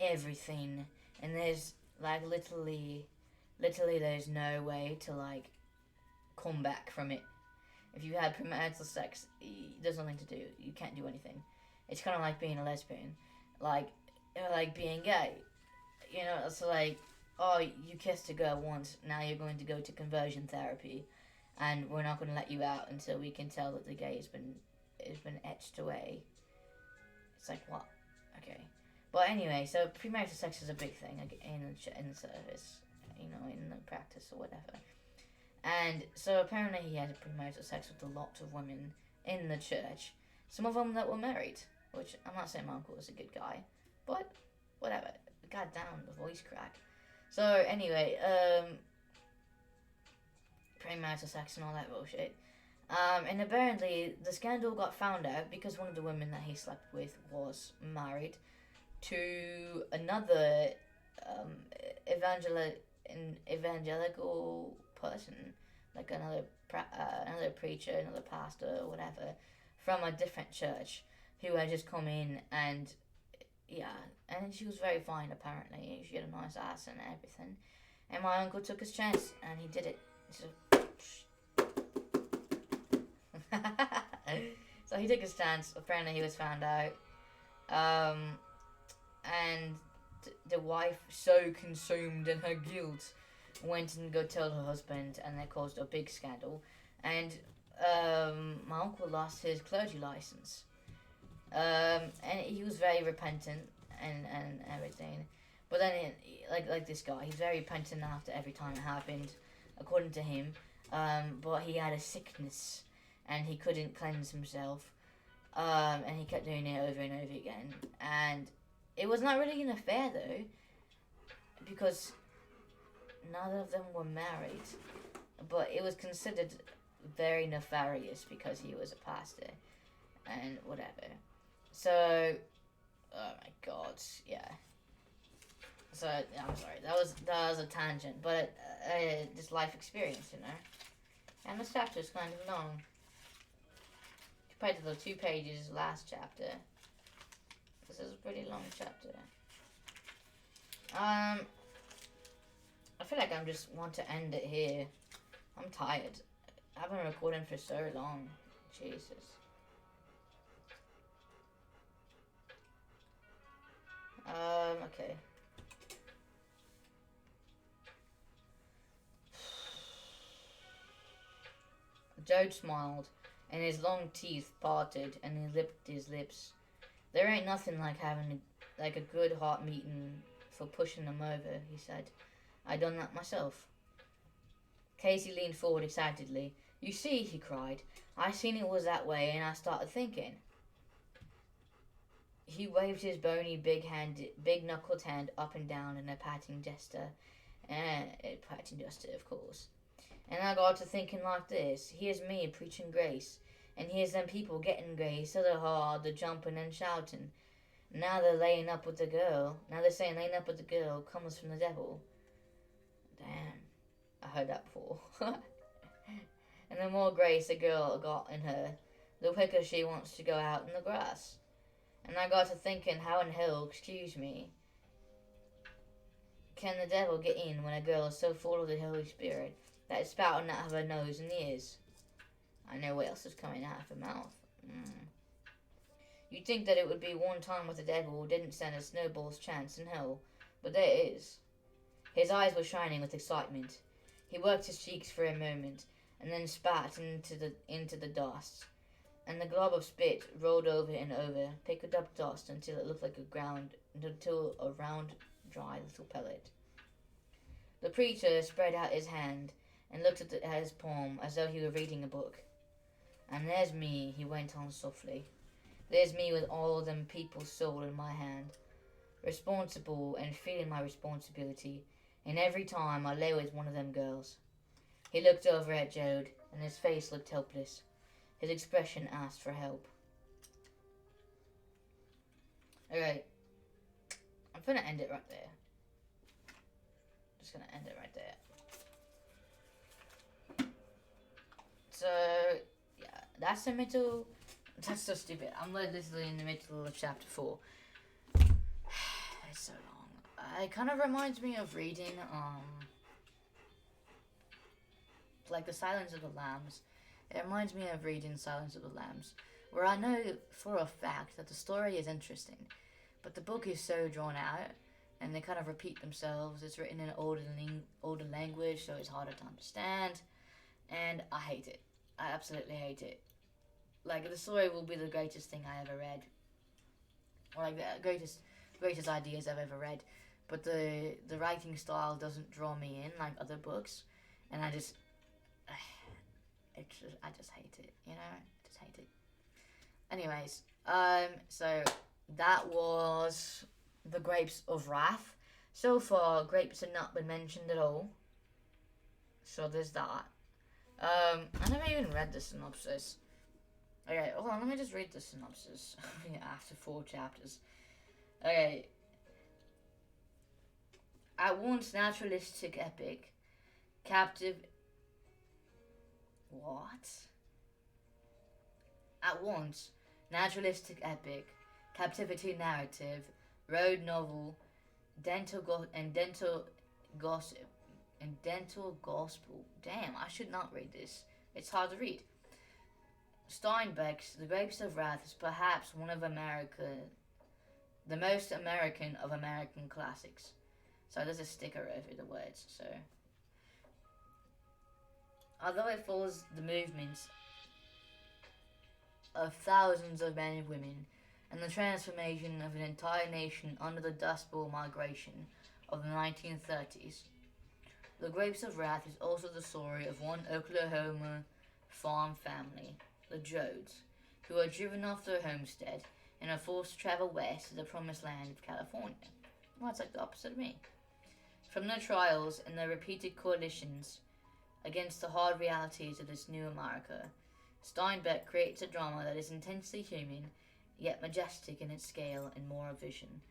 everything. And there's like literally there's no way to like come back from it. If you had premarital sex, there's nothing to do. You can't do anything. It's kind of like being a lesbian, like being gay. You know, it's like, oh, you kissed a girl once, now you're going to go to conversion therapy, and we're not going to let you out until we can tell that the gay has been etched away. It's like, what? Okay. But anyway, so premarital sex is a big thing in the service, you know, in the practice or whatever. And so apparently he had premarital sex with a lot of women in the church. Some of them that were married, which I'm not saying my uncle was a good guy, but whatever. God damn, the voice crack. So anyway, premarital sex and all that bullshit. And apparently the scandal got found out because one of the women that he slept with was married to another um, evangelical person, like another preacher, another pastor, or whatever, from a different church, who had just come in and she was very fine apparently. She had a nice ass and everything, and my uncle took his chance and he did it. So, so he took his chance. Apparently, he was found out. And the wife, so consumed in her guilt, went and go tell her husband, and they caused a big scandal. And my uncle lost his clergy license. And he was very repentant and everything. But then, like this guy, he's very repentant after every time it happened, according to him. But he had a sickness, and he couldn't cleanse himself. And he kept doing it over and over again. And it was not really an affair, though, because none of them were married. But it was considered very nefarious because he was a pastor and whatever. So, oh my god, yeah. So, I'm sorry, that was a tangent, but just life experience, you know. And this chapter is kind of long compared to the 2 pages last chapter. This is a pretty long chapter. I feel like I just want to end it here. I'm tired. I've been recording for so long. Jesus. Okay. Joe smiled, and his long teeth parted, and he licked his lips. There ain't nothing like having a good heart meeting for pushing them over, he said. I done that myself. Casey leaned forward excitedly. You see, he cried, I seen it was that way, and I started thinking. He waved his bony, big-knuckled hand up and down in a patting gesture, of course. And I got to thinking like this. Here's me preaching grace, and here's them people getting grace, so they're hard, they're jumping and shouting. Now they're laying up with the girl. Now they're saying laying up with the girl comes from the devil. Damn, I heard that before. And the more grace a girl got in her, the quicker she wants to go out in the grass. And I got to thinking, how in hell, excuse me, can the devil get in when a girl is so full of the Holy Spirit that it's spouting out of her nose and ears? I know what else is coming out of her mouth. You'd think that it would be one time with the devil who didn't stand a snowball's chance in hell, but there it is. His eyes were shining with excitement. He worked his cheeks for a moment, and then spat into the dust. And the glob of spit rolled over and over, picked up dust until it looked like a round, dry little pellet. The preacher spread out his hand and looked at his palm as though he were reading a book. And there's me, he went on softly. There's me with all them people's soul in my hand, responsible and feeling my responsibility, and every time I lay with one of them girls. He looked over at Jode, and his face looked helpless. His expression asked for help. Alright. I'm gonna end it right there. Just gonna end it right there. So, yeah, that's the middle. That's so stupid. I'm literally in the middle of chapter 4. It's so long. It kind of reminds me of reading, like The Silence of the Lambs. It reminds me of reading Silence of the Lambs, where I know for a fact that the story is interesting, but the book is so drawn out, and they kind of repeat themselves. It's written in older language, so it's harder to understand, and I hate it. I absolutely hate it. Like, the story will be the greatest thing I ever read, or like the greatest ideas I've ever read, but the writing style doesn't draw me in like other books, and I just hate it, you know? I just hate it. Anyways, so that was the Grapes of Wrath. So far, grapes have not been mentioned at all. So there's that. I never even read the synopsis. Okay, hold on, let me just read the synopsis after 4 chapters. Okay. At once naturalistic epic, captive. What? At once naturalistic epic, captivity narrative, road novel, dental gossip, and dental gospel. Damn, I should not read this. It's hard to read. Steinbeck's The Grapes of Wrath is perhaps one of the most American of American classics. So there's a sticker over the words. So, although it follows the movements of thousands of men and women and the transformation of an entire nation under the Dust Bowl migration of the 1930s, The Grapes of Wrath is also the story of one Oklahoma farm family, the Jodes, who are driven off their homestead and are forced to travel west to the promised land of California. Well, it's like the opposite of me. From their trials and their repeated coalitions against the hard realities of this new America, Steinbeck creates a drama that is intensely human, yet majestic in its scale and moral vision.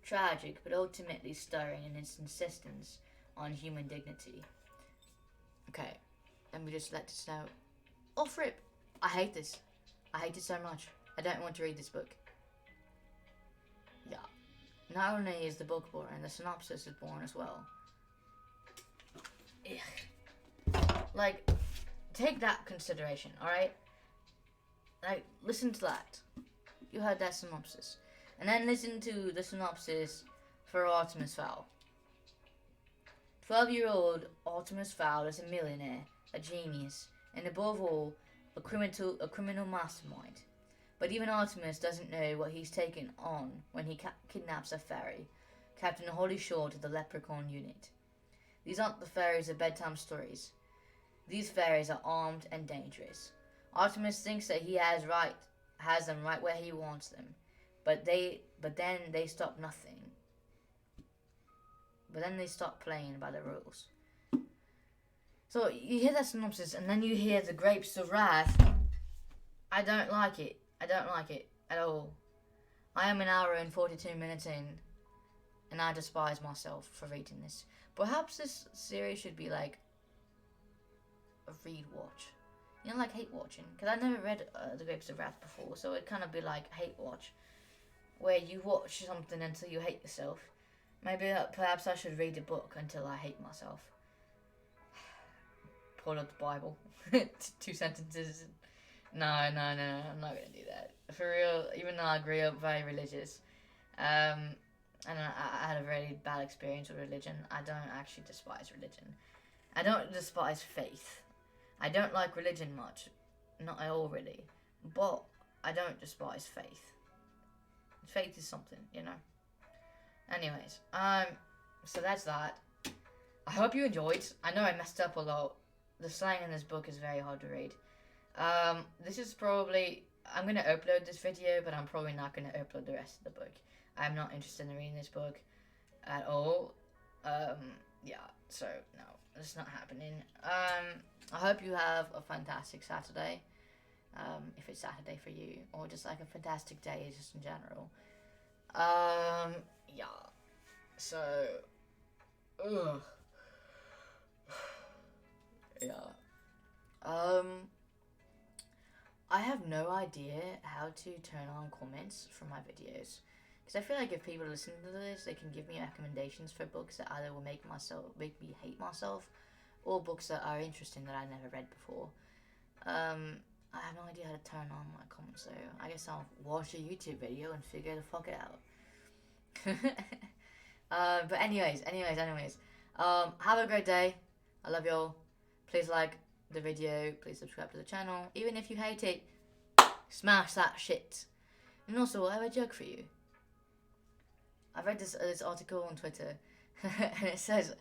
Tragic, but ultimately stirring in its insistence on human dignity. Okay, let me just let this out. Off rip! I hate this. I hate it so much. I don't want to read this book. Yeah. Not only is the book boring, the synopsis is boring as well. Ugh. Like, take that consideration, alright? Like, listen to that. You heard that synopsis. And then listen to the synopsis for Artemis Fowl. 12-year-old Artemis Fowl is a millionaire, a genius, and above all, a criminal mastermind. But even Artemis doesn't know what he's taken on when he kidnaps a fairy, Captain Holly Shaw to the Leprechaun unit. These aren't the fairies of bedtime stories. These fairies are armed and dangerous. Artemis thinks that he has them right where he wants them, but then they stop nothing. But then they stop playing by the rules. So you hear that synopsis, and then you hear The Grapes of Wrath. I don't like it. I don't like it at all. I am an hour and 42 minutes in, and I despise myself for reading this. Perhaps this series should be like a read watch. You know, like hate watching. Because I never read The Grapes of Wrath before, so it'd kind of be like hate watch, where you watch something until you hate yourself. Maybe perhaps I should read a book until I hate myself. Pull up the Bible. 2 sentences. No, I'm not gonna do that. For real, even though I grew up very religious, and I had a really bad experience with religion, I don't actually despise religion. I don't despise faith. I don't like religion much. Not at all, really. But I don't despise faith. Faith is something, you know? Anyways, so that's that. I hope you enjoyed. I know I messed up a lot. The slang in this book is very hard to read. This is probably... I'm going to upload this video, but I'm probably not going to upload the rest of the book. I'm not interested in reading this book at all. Yeah, so, no, it's not happening. I hope you have a fantastic Saturday, if it's Saturday for you, or just like a fantastic day just in general. Yeah, so, ugh. Yeah. I have no idea how to turn on comments for my videos. Because I feel like if people listen to this, they can give me recommendations for books that either will make me hate myself, or books that are interesting that I never read before. I have no idea how to turn on my comments, so I guess I'll watch a YouTube video and figure the fuck it out. But anyways, have a great day. I love y'all. Please like the video, please subscribe to the channel. Even if you hate it, smash that shit. And also, I have a joke for you. I read this article on Twitter, and it says,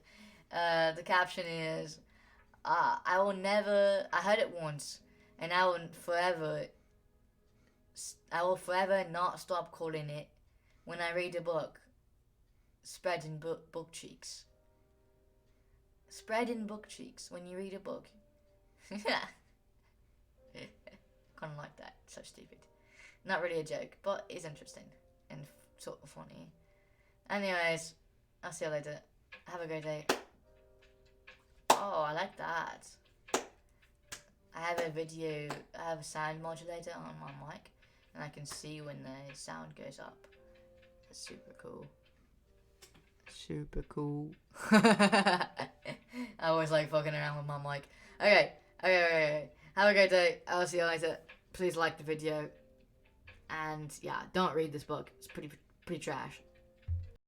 the caption is, I heard it once, and I will forever not stop calling it, when I read a book, spreading book cheeks. Spreading book cheeks when you read a book. Kind of like that. So stupid. Not really a joke, but it's interesting and sort of funny. Anyways, I'll see you later. Have a great day. Oh, I like that. I have a sound modulator on my mic, and I can see when the sound goes up. That's super cool. Super cool. I always like fucking around with my mic. Okay. Have a great day. I'll see you later. Please like the video. And yeah, don't read this book. It's pretty trash.